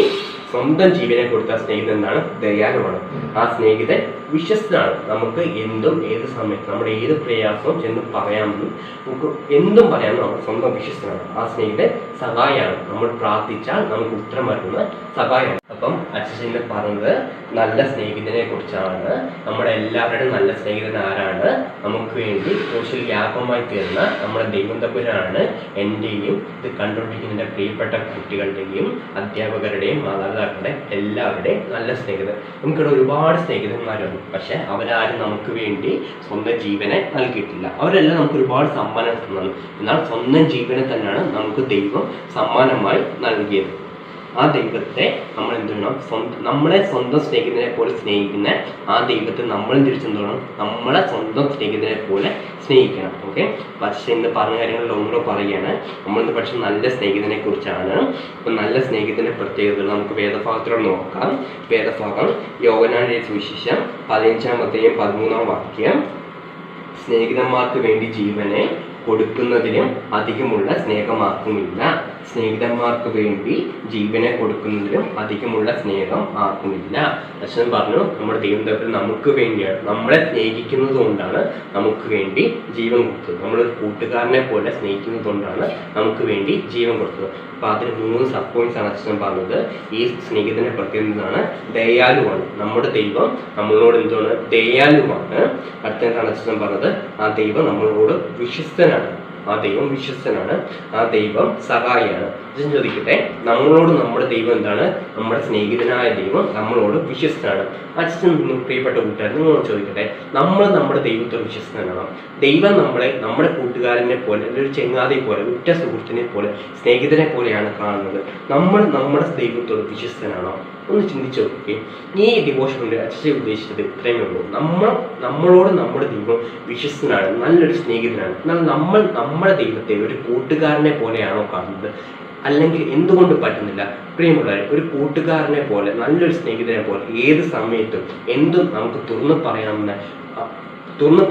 സ്വന്തം ജീവനെ കൊടുത്ത സ്നേഹിതൻ എന്താണ്? ദയാലുവാണ്. ആ സ്നേഹിതൻ വിശ്വസ്തനാണ്. നമുക്ക് എന്തും ഏത് സമയത്ത് നമ്മുടെ ഏത് പ്രയാസവും ചെന്ന് പറയാമെന്നും നമുക്ക് എന്തും പറയാമെന്നും നമ്മുടെ സ്വന്തം വിശ്വസ്തനാണ്. ആ സ്നേഹിതൻ സഹായമാണ്. നമ്മൾ പ്രാർത്ഥിച്ചാൽ നമുക്ക് ഉത്തരം വരുന്ന സഹായമാണ്. അപ്പം അച്ഛൻ പറഞ്ഞത് നല്ല സ്നേഹിതനെ കുറിച്ചാണ്. നമ്മുടെ എല്ലാവരുടെയും നല്ല സ്നേഹിതൻ ആരാണ്? നമുക്ക് വേണ്ടി ക്രൂശിൽ യാഗമായി തീർന്ന നമ്മുടെ ദൈവം തമ്പുരാനാണ്. എൻ്റെയും ഇത് കണ്ടുകൊണ്ടിരിക്കുന്ന പ്രിയപ്പെട്ട കുട്ടികളുടെയും അധ്യാപകരുടെയും മാതാപിതാക്കളുടെയും എല്ലാവരുടെയും നല്ല സ്നേഹിതൻ. നമുക്കിവിടെ ഒരുപാട് സ്നേഹിതന്മാരുണ്ട്. പക്ഷെ അവരാരും നമുക്ക് വേണ്ടി സ്വന്തം ജീവനെ നൽകിയിട്ടില്ല. അവരെല്ലാം നമുക്ക് ഒരുപാട് സമ്മാനം തന്നു. എന്നാൽ സ്വന്തം ജീവനെ തന്നെയാണ് നമുക്ക് ദൈവം സമ്മാനമായി നൽകിയത്. ആ ദൈവത്തെ നമ്മൾ എന്ത് ചെയ്യണം? നമ്മളെ സ്വന്തം സ്നേഹിതനെ പോലെ സ്നേഹിക്കുന്ന ആ ദൈവത്തെ നമ്മളും തിരിച്ചെന്തോണം? നമ്മളെ സ്വന്തം സ്നേഹിതനെ പോലെ സ്നേഹിക്കണം. ഓക്കെ. പക്ഷേ ഇന്ന് പറഞ്ഞ കാര്യങ്ങളിൽ ഒന്നുകൂടെ പറയുകയാണ്. നമ്മളിന്ന് പക്ഷെ നല്ല സ്നേഹിതനെ കുറിച്ചാണ്. അപ്പം നല്ല സ്നേഹിതന്റെ പ്രത്യേകതകൾ നമുക്ക് വേദഭാഗത്തിലൂടെ നോക്കാം. വേദഭാഗം യോഹന്നാൻ എഴുതിയ സുവിശേഷം 15-ാം അധ്യായം 13-ാം വാക്യം. സ്നേഹിതന്മാർക്ക് വേണ്ടി ജീവനെ കൊടുക്കുന്നതിലും അധികമുള്ള സ്നേഹമാർക്കുമില്ല. സ്നേഹിതന്മാർക്ക് വേണ്ടി ജീവനെ കൊടുക്കുന്നതിലും അധികമുള്ള സ്നേഹം ആർക്കുമില്ല. അച്ഛൻ പറഞ്ഞു നമ്മുടെ ദൈവം തമ്മിൽ നമുക്ക് വേണ്ടിയാണ്, നമ്മളെ സ്നേഹിക്കുന്നത് കൊണ്ടാണ് നമുക്ക് വേണ്ടി ജീവൻ കൊടുത്തത്. നമ്മളൊരു കൂട്ടുകാരനെ പോലെ സ്നേഹിക്കുന്നത് കൊണ്ടാണ് നമുക്ക് വേണ്ടി ജീവൻ കൊടുത്തത്. അപ്പൊ അതിന് 3 സബ് പോയിന്റ്സ് ആണ് അച്ഛൻ പറഞ്ഞത്. ഈ സ്നേഹിതനെ പ്രത്യേകതയാണ് ദയാലുവാണ്. നമ്മുടെ ദൈവം നമ്മളോട് എന്താണ്? ദയാലുവാണ്. അടുത്താണ് അച്ഛൻ പറഞ്ഞത് ആ ദൈവം നമ്മളോട് വിശ്വസ്തനാണ്. ആ ദൈവം വിശ്വസ്തനാണ്. ആ ദൈവം സഹായിയാണ്. അച്ഛൻ ചോദിക്കട്ടെ, നമ്മളോട് നമ്മുടെ ദൈവം എന്താണ്? നമ്മുടെ സ്നേഹിതനായ ദൈവം നമ്മളോട് വിശ്വസ്തനാണ്. അച്ഛൻ പ്രിയപ്പെട്ട കൂട്ടുകാർ, നിങ്ങളോട് ചോദിക്കട്ടെ, നമ്മൾ നമ്മുടെ ദൈവത്തോട് വിശ്വസ്തനാണോ? ദൈവം നമ്മളെ നമ്മുടെ കൂട്ടുകാരനെ പോലെ, ഒരു ചെങ്ങാതിയെ പോലെ, ഉറ്റ സുഹൃത്തിനെ പോലെ, സ്നേഹിതനെ പോലെയാണ് കാണുന്നത്. നമ്മൾ നമ്മുടെ ദൈവത്തോട് വിശ്വസ്തനാണോ? ഒന്ന് ചിന്തിച്ചു നോക്കി. ഈ ഡിവോഷൻ കൊണ്ട് അച്ഛൻ ഉദ്ദേശിച്ചത് ഇത്രയേ ഉള്ളൂ. നമ്മളോട് നമ്മുടെ ദൈവം വിശ്വസ്തനാണ്, നല്ലൊരു സ്നേഹിതനാണ്. എന്നാൽ നമ്മൾ നമ്മുടെ ദൈവത്തെ ഒരു കൂട്ടുകാരനെ പോലെയാണോ കാണുന്നത്? അല്ലെങ്കിൽ എന്തുകൊണ്ട് പറ്റുന്നില്ല? പ്രിയമുള്ളവരെ, ഒരു കൂട്ടുകാരനെ പോലെ, നല്ലൊരു സ്നേഹിതനെ പോലെ ഏത് സമയത്തും എന്തും നമുക്ക് തുറന്നു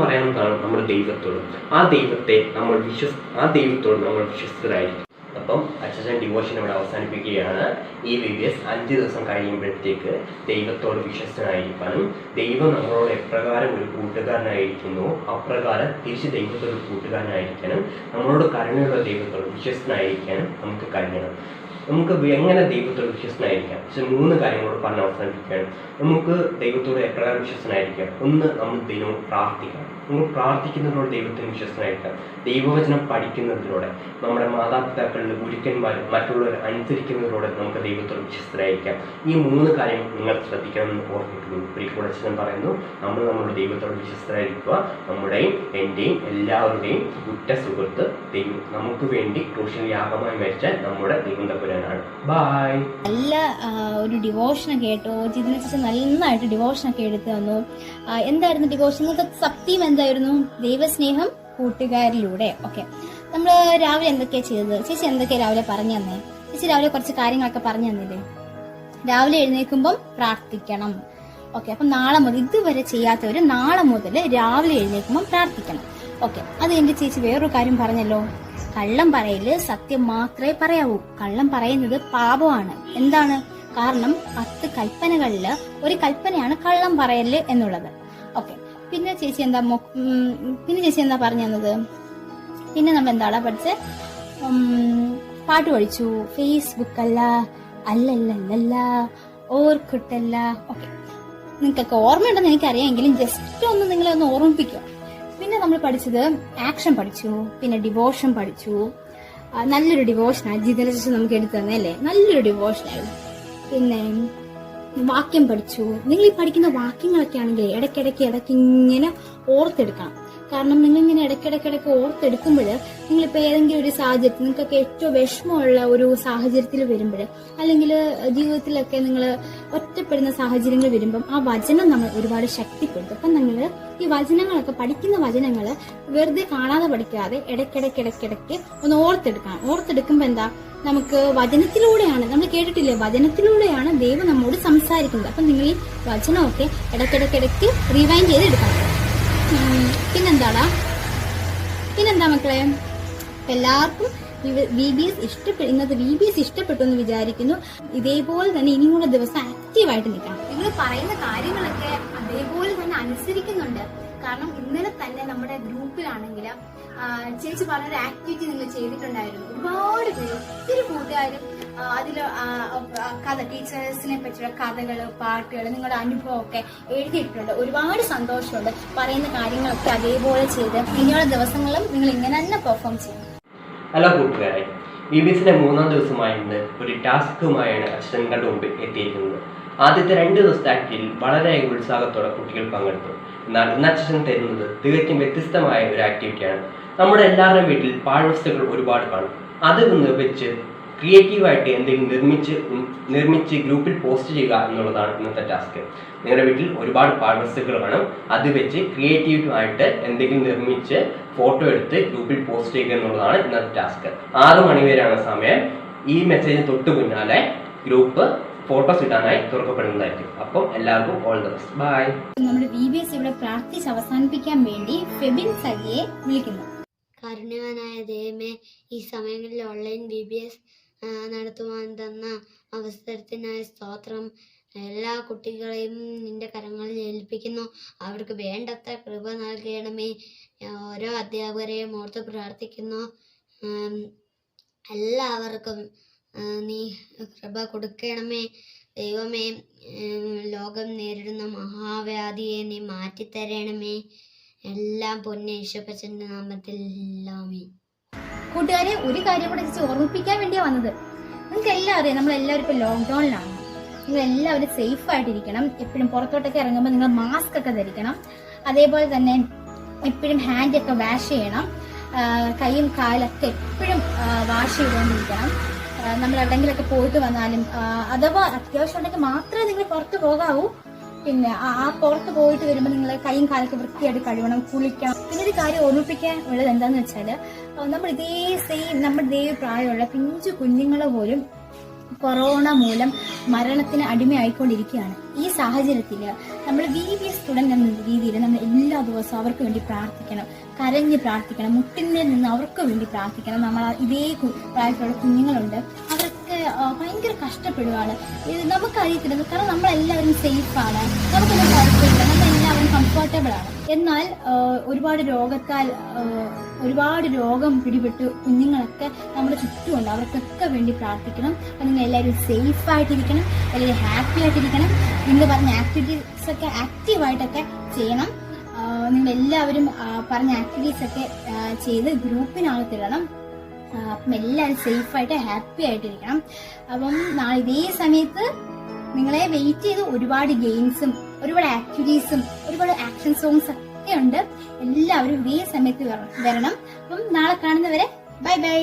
പറയാവുന്നതാണ് നമ്മുടെ ദൈവത്തോട്. ആ ദൈവത്തോട് നമ്മൾ വിശ്വസ്തരായിരിക്കും. അപ്പം അച്ഛൻ ഡിവോഷൻ ഇവിടെ അവസാനിപ്പിക്കുകയാണ്. ഈ VBS 5 ദിവസം കഴിയുമ്പോഴത്തേക്ക് ദൈവത്തോട് വിശ്വസ്തനായിരിക്കാനും, ദൈവം നമ്മളോട് എപ്രകാരം ഒരു കൂട്ടുകാരനായിരിക്കുന്നു അപ്രകാരം തിരിച്ച് ദൈവത്തോട് കൂട്ടുകാരനായിരിക്കാനും, നമ്മളോട് കരുണയുള്ള ദൈവത്തോട് വിശ്വസ്തനായിരിക്കാനും നമുക്ക് കഴിയണം. നമുക്ക് എങ്ങനെ ദൈവത്തോട് വിശ്വസ്തനായിരിക്കാം? 3 കാര്യങ്ങളോട് പറഞ്ഞ് അവസാനിപ്പിക്കുകയാണ്. നമുക്ക് ദൈവത്തോട് എപ്രകാരം വിശ്വസ്തനായിരിക്കാം? ഒന്ന്, നമ്മൾ ദിനവും പ്രാർത്ഥിക്കണം. നമ്മൾ പ്രാർത്ഥിക്കുന്നതിലൂടെ ദൈവത്തിന് വിശ്വസ്തനായിരിക്കാം. ദൈവവചനം പഠിക്കുന്നതിലൂടെ, നമ്മുടെ മാതാപിതാക്കളുടെ ഗുരുക്കന്മാരും മറ്റുള്ളവർ അനുസരിക്കുന്നതിലൂടെ നമുക്ക് ദൈവത്തോട് വിശ്വസ്തരായിരിക്കാം. ഈ 3 കാര്യം നിങ്ങൾ ശ്രദ്ധിക്കണമെന്ന് ഓർമ്മിക്കുന്നു. ഒരിക്കലും പറയുന്നു, നമ്മൾ നമ്മുടെ ദൈവത്തോട് വിശ്വസ്തരായിരിക്കുക. നമ്മുടെയും എൻ്റെയും എല്ലാവരുടെയും ഉറ്റ സുഹൃത്ത് ദൈവം, നമുക്ക് വേണ്ടി ക്രൂശിൽ യാഗമായി മരിച്ച നമ്മുടെ ദൈവം തമ്പുരാനാണ്. ബൈ. നല്ല ഒരു ഡിവോഷനൊക്കെ കേട്ടോ. ജിതിനെ ചേച്ചി നന്നായിട്ട് ഡിവോഷനൊക്കെ എടുത്തു തന്നു. എന്തായിരുന്നു ഡിവോഷൻ? സത്യം എന്തായിരുന്നു? ദൈവസ്നേഹം കൂട്ടുകാരിലൂടെ. ഓക്കെ, നമ്മൾ രാവിലെ എന്തൊക്കെയാ ചെയ്തത്? ചേച്ചി എന്തൊക്കെയാ രാവിലെ പറഞ്ഞു തന്നേ? ചേച്ചി രാവിലെ കുറച്ച് കാര്യങ്ങളൊക്കെ പറഞ്ഞു തന്നില്ലേ? രാവിലെ എഴുന്നേൽക്കുമ്പം പ്രാർത്ഥിക്കണം. ഓക്കെ, അപ്പം നാളെ മുതൽ, ഇതുവരെ ചെയ്യാത്തവര് നാളെ മുതൽ രാവിലെ എഴുന്നേൽക്കുമ്പം പ്രാർത്ഥിക്കണം. ഓക്കെ, അത് എന്റെ ചേച്ചി വേറൊരു കാര്യം പറഞ്ഞല്ലോ, കള്ളം പറയല് സത്യം മാത്രമേ പറയാവൂ. കള്ളം പറയുന്നത് പാപമാണ്. എന്താണ് കാരണം? 10 കൽപ്പനകളില് ഒരു കൽപ്പനയാണ് കള്ളം പറയല് എന്നുള്ളത്. ഓക്കെ, പിന്നെ ചേച്ചി എന്താ പറഞ്ഞു തന്നത്? പിന്നെ നമ്മൾ എന്താടാ പഠിച്ച്? പാട്ട് പഠിച്ചു. ഫേസ്ബുക്ക് അല്ലല്ല ഓർക്കുട്ടല്ല. ഓക്കെ, നിങ്ങൾക്കൊക്കെ ഓർമ്മയുണ്ടെന്ന് എനിക്കറിയാം, എങ്കിലും ജസ്റ്റ് ഒന്ന് നിങ്ങളെ ഒന്ന് ഓർമ്മിപ്പിക്കുക. പിന്നെ നമ്മൾ പഠിച്ചത് ആക്ഷൻ പഠിച്ചു, പിന്നെ ഡിവോഷൻ പഠിച്ചു. നല്ലൊരു ഡിവോഷനാണ് ജിതിനെ ചേച്ചി നമുക്ക് എടുത്തു തന്നെ അല്ലേ? നല്ലൊരു ഡിവോഷനായിരുന്നു. പിന്നെ വാക്യം പഠിച്ചു. നിങ്ങൾ ഈ പഠിക്കുന്ന വാക്യങ്ങളൊക്കെ ആണെങ്കിൽ ഇടയ്ക്ക് ഇങ്ങനെ ഓർത്തെടുക്കണം. കാരണം നിങ്ങളിങ്ങനെ ഇടയ്ക്കിടയ്ക്ക് ഓർത്തെടുക്കുമ്പോൾ, നിങ്ങളിപ്പോൾ ഏതെങ്കിലും ഒരു സാഹചര്യത്തിൽ നിങ്ങൾക്കൊക്കെ ഏറ്റവും വിഷമമുള്ള ഒരു സാഹചര്യത്തിൽ വരുമ്പോൾ, അല്ലെങ്കിൽ ജീവിതത്തിലൊക്കെ നിങ്ങൾ ഒറ്റപ്പെടുന്ന സാഹചര്യങ്ങൾ വരുമ്പം ആ വചനം നമ്മൾ ഒരുപാട് ശക്തിപ്പെടുത്തും. അപ്പം നിങ്ങൾ ഈ വചനങ്ങളൊക്കെ, പഠിക്കുന്ന വചനങ്ങൾ വെറുതെ കാണാതെ പഠിക്കാതെ ഇടയ്ക്കിടയ്ക്ക് ഒന്ന് ഓർത്തെടുക്കണം. ഓർത്തെടുക്കുമ്പോൾ എന്താ, നമുക്ക് വചനത്തിലൂടെയാണ്, നമ്മൾ കേട്ടിട്ടില്ലേ, വചനത്തിലൂടെയാണ് ദൈവം നമ്മോട് സംസാരിക്കുന്നത്. അപ്പം നിങ്ങൾ ഈ വചനമൊക്കെ ഇടയ്ക്കിടയ്ക്ക് റിവൈൻഡ് ചെയ്തെടുക്കണം. പിന്നെന്താ മക്കളെ, എല്ലാവർക്കും ഇന്നത്തെ VBS ഇഷ്ടപ്പെട്ടു എന്ന് വിചാരിക്കുന്നു. ഇതേപോലെ തന്നെ ഇനിയുള്ള ദിവസം ആക്റ്റീവായിട്ട് നിൽക്കണം. നിങ്ങൾ പറയുന്ന കാര്യങ്ങളൊക്കെ അതേപോലെ തന്നെ അനുസരിക്കുന്നുണ്ട്. കാരണം ഇന്നലെ തന്നെ നമ്മുടെ ഗ്രൂപ്പിലാണെങ്കിൽ ചേച്ചി പറഞ്ഞൊരു ആക്ടിവിറ്റി നിങ്ങൾ ചെയ്തിട്ടുണ്ടായിരുന്നു. ഒരുപാട് പേര്, ഒത്തിരി കൂട്ടുകാരും അതിൽ ടീച്ചേഴ്സിനെ പറ്റിയുള്ള കഥകള്, പാട്ടുകൾ, നിങ്ങളുടെ അനുഭവമൊക്കെ എഴുതിയിട്ടുണ്ട്. ഒരുപാട് സന്തോഷമുണ്ട്. പറയുന്ന കാര്യങ്ങളൊക്കെ അതേപോലെ ചെയ്ത് ഇനിയുള്ള ദിവസങ്ങളും നിങ്ങൾ ഇങ്ങനെ തന്നെ പെർഫോം ചെയ്യും. ഹലോ കൂട്ടുകാരെ, VBSന്റെ 3ാം ദിവസമായിട്ട് ഒരു ടാസ്കുമായാണ് അച്ഛങ്ങളുടെ മുമ്പിൽ എത്തിയിരിക്കുന്നത്. ആദ്യത്തെ 2 ദിവസത്തെ ആക്ടിവിറ്റിയിൽ വളരെ ഉത്സാഹത്തോടെ കുട്ടികൾ പങ്കെടുത്തു. എന്നാൽ ഇന്ന് അച്ഛൻ തരുന്നത് തികച്ചും വ്യത്യസ്തമായ ഒരു ആക്ടിവിറ്റിയാണ്. നമ്മുടെ എല്ലാവരുടെയും വീട്ടിൽ പാഴ്വസ്തുക്കൾ ഒരുപാട് കാണും. അത് വെച്ച് ക്രിയേറ്റീവായിട്ട് എന്തെങ്കിലും നിർമ്മിച്ച് ഗ്രൂപ്പിൽ പോസ്റ്റ് ചെയ്യുക എന്നുള്ളതാണ് ഇന്നത്തെ ടാസ്ക്. നിങ്ങളുടെ വീട്ടിൽ ഒരുപാട് പാഴ്വസ്തുക്കൾ കാണും. അത് വെച്ച് ക്രിയേറ്റീവായിട്ട് എന്തെങ്കിലും നിർമ്മിച്ച് ഫോട്ടോ എടുത്ത് ഗ്രൂപ്പിൽ പോസ്റ്റ് ചെയ്യുക എന്നുള്ളതാണ് ഇന്നത്തെ ടാസ്ക്. 6 മണി വരെയാണ് സമയം. ഈ മെസ്സേജിന് തൊട്ട് പിന്നാലെ ഗ്രൂപ്പ് ഫോട്ടോസ് ഇടാനായി തുറക്കപ്പെടുന്നതായിരിക്കും. അപ്പം എല്ലാവർക്കും ഓൾ ദ ബെസ്റ്റ്. ബൈ. നമ്മുടെ VBS ഇവിടെ പ്രാർത്ഥിച്ച് അവസാനിപ്പിക്കാൻ വേണ്ടി ഫെബിൻ സഖിയെ വിളിക്കുന്നു. കാരുണ്യവാനായ ദൈവമേ, ഈ സമയങ്ങളിൽ ഓൺലൈൻ VBS നടത്തുവാൻ തന്ന അവസരത്തിനായി സ്തോത്രം. എല്ലാ കുട്ടികളെയും നിന്റെ കരങ്ങളിൽ ഏൽപ്പിക്കുന്നു. അവർക്ക് വേണ്ടത്ര കൃപ നൽകണമേ. ഓരോ അധ്യാപകരെയും ഓർത്ത് പ്രാർത്ഥിക്കുന്നു. എല്ലാവർക്കും നീ കൃപ കൊടുക്കണമേ. ദൈവമേ, ലോകം നേരിടുന്ന മഹാവ്യാധിയെ നീ മാറ്റിത്തരണമേ. എല്ലാം പൊന്നെ യേശുപ്പച്ചന്റെ നാമത്തിൽ എല്ലാമേ. കൂട്ടുകാരെ, ഒരു കാര്യം കൂടെ ചേച്ചി ഓർമ്മിപ്പിക്കാൻ വേണ്ടിയാ വന്നത്. നിങ്ങൾക്ക് എല്ലാം അറിയാം, നമ്മളെല്ലാവരും ഇപ്പൊ ലോക്ക്ഡൌണിലാണ്. നിങ്ങൾ എല്ലാവരും സേഫ് ആയിട്ടിരിക്കണം. എപ്പോഴും പുറത്തോട്ടൊക്കെ ഇറങ്ങുമ്പോൾ നിങ്ങൾ മാസ്ക് ഒക്കെ ധരിക്കണം. അതേപോലെ തന്നെ എപ്പോഴും ഹാൻഡ് ഒക്കെ വാഷ് ചെയ്യണം. കൈയും കാലൊക്കെ എപ്പോഴും വാഷ് ചെയ്തുകൊണ്ടിരിക്കണം. നമ്മൾ എവിടെയെങ്കിലൊക്കെ പോയിട്ട് വന്നാലും അഥവാ അത്യാവശ്യം ഉണ്ടെങ്കിൽ മാത്രമേ നിങ്ങൾ പുറത്ത് പോകാവൂ. പിന്നെ ആ പുറത്ത് പോയിട്ട് വരുമ്പോൾ നിങ്ങൾ കൈയും കാലൊക്കെ വൃത്തിയായിട്ട് കഴുകണം, കുളിക്കണം. പിന്നെ ഒരു കാര്യം ഓർമ്മിപ്പിക്കാൻ ഉള്ളത് എന്താന്ന് വെച്ചാൽ, നമ്മൾ നമ്മുടെ പ്രായമുള്ള പിഞ്ചു കുഞ്ഞുങ്ങളെ പോലും കൊറോണ മൂലം മരണത്തിന് അടിമയായിക്കൊണ്ടിരിക്കുകയാണ്. ഈ സാഹചര്യത്തിൽ നമ്മൾ VBS സ്റ്റുഡന്റ് എന്ന രീതിയിൽ നമ്മൾ എല്ലാ ദിവസവും അവർക്ക് വേണ്ടി പ്രാർത്ഥിക്കണം, കരഞ്ഞ് പ്രാർത്ഥിക്കണം, മുട്ടിന്മേൽ നിന്ന് അവർക്ക് വേണ്ടി പ്രാർത്ഥിക്കണം. നമ്മൾ ഇതേ പ്രായത്തിലുള്ള കുഞ്ഞുങ്ങളുണ്ട്, അവർക്ക് ഭയങ്കര കഷ്ടപ്പെടുകയാണ്. ഇത് നമുക്കറിയത്തില്ല, കാരണം നമ്മളെല്ലാവരും സേഫാണ്, നമുക്കൊന്നും കുഴപ്പമില്ല, നമ്മളെല്ലാവരും കംഫർട്ടബിൾ ആണ്. എന്നാൽ ഒരുപാട് രോഗം പിടിപെട്ട് കുഞ്ഞുങ്ങളൊക്കെ നമ്മുടെ ചുറ്റുമുണ്ട്. അവർക്കൊക്കെ വേണ്ടി പ്രാർത്ഥിക്കണം. അപ്പം നിങ്ങൾ എല്ലാവരും സേഫ് ആയിട്ടിരിക്കണം, എല്ലാവരും ഹാപ്പി ആയിട്ടിരിക്കണം. നിങ്ങൾ പറഞ്ഞ ആക്ടിവിറ്റീസ് ഒക്കെ ആക്റ്റീവായിട്ടൊക്കെ ചെയ്യണം. നിങ്ങൾ എല്ലാവരും പറഞ്ഞ ആക്ടിവിറ്റീസ് ഒക്കെ ചെയ്ത് ഗ്രൂപ്പിനകത്തിടണം. അപ്പം എല്ലാവരും സേഫായിട്ട് ഹാപ്പി ആയിട്ടിരിക്കണം. അപ്പം നാളെ ഇതേ സമയത്ത് നിങ്ങളെ വെയിറ്റ് ചെയ്ത് ഒരുപാട് ഗെയിംസും ഒരുപാട് ആക്ടിവിറ്റീസും ഒരുപാട് ആക്ഷൻ സോങ്സ് ഒക്കെ ഉണ്ട്. എല്ലാവരും ഇതേ സമയത്ത് വരണം. അപ്പം നാളെ കാണുന്നവരെ ബൈ ബൈ.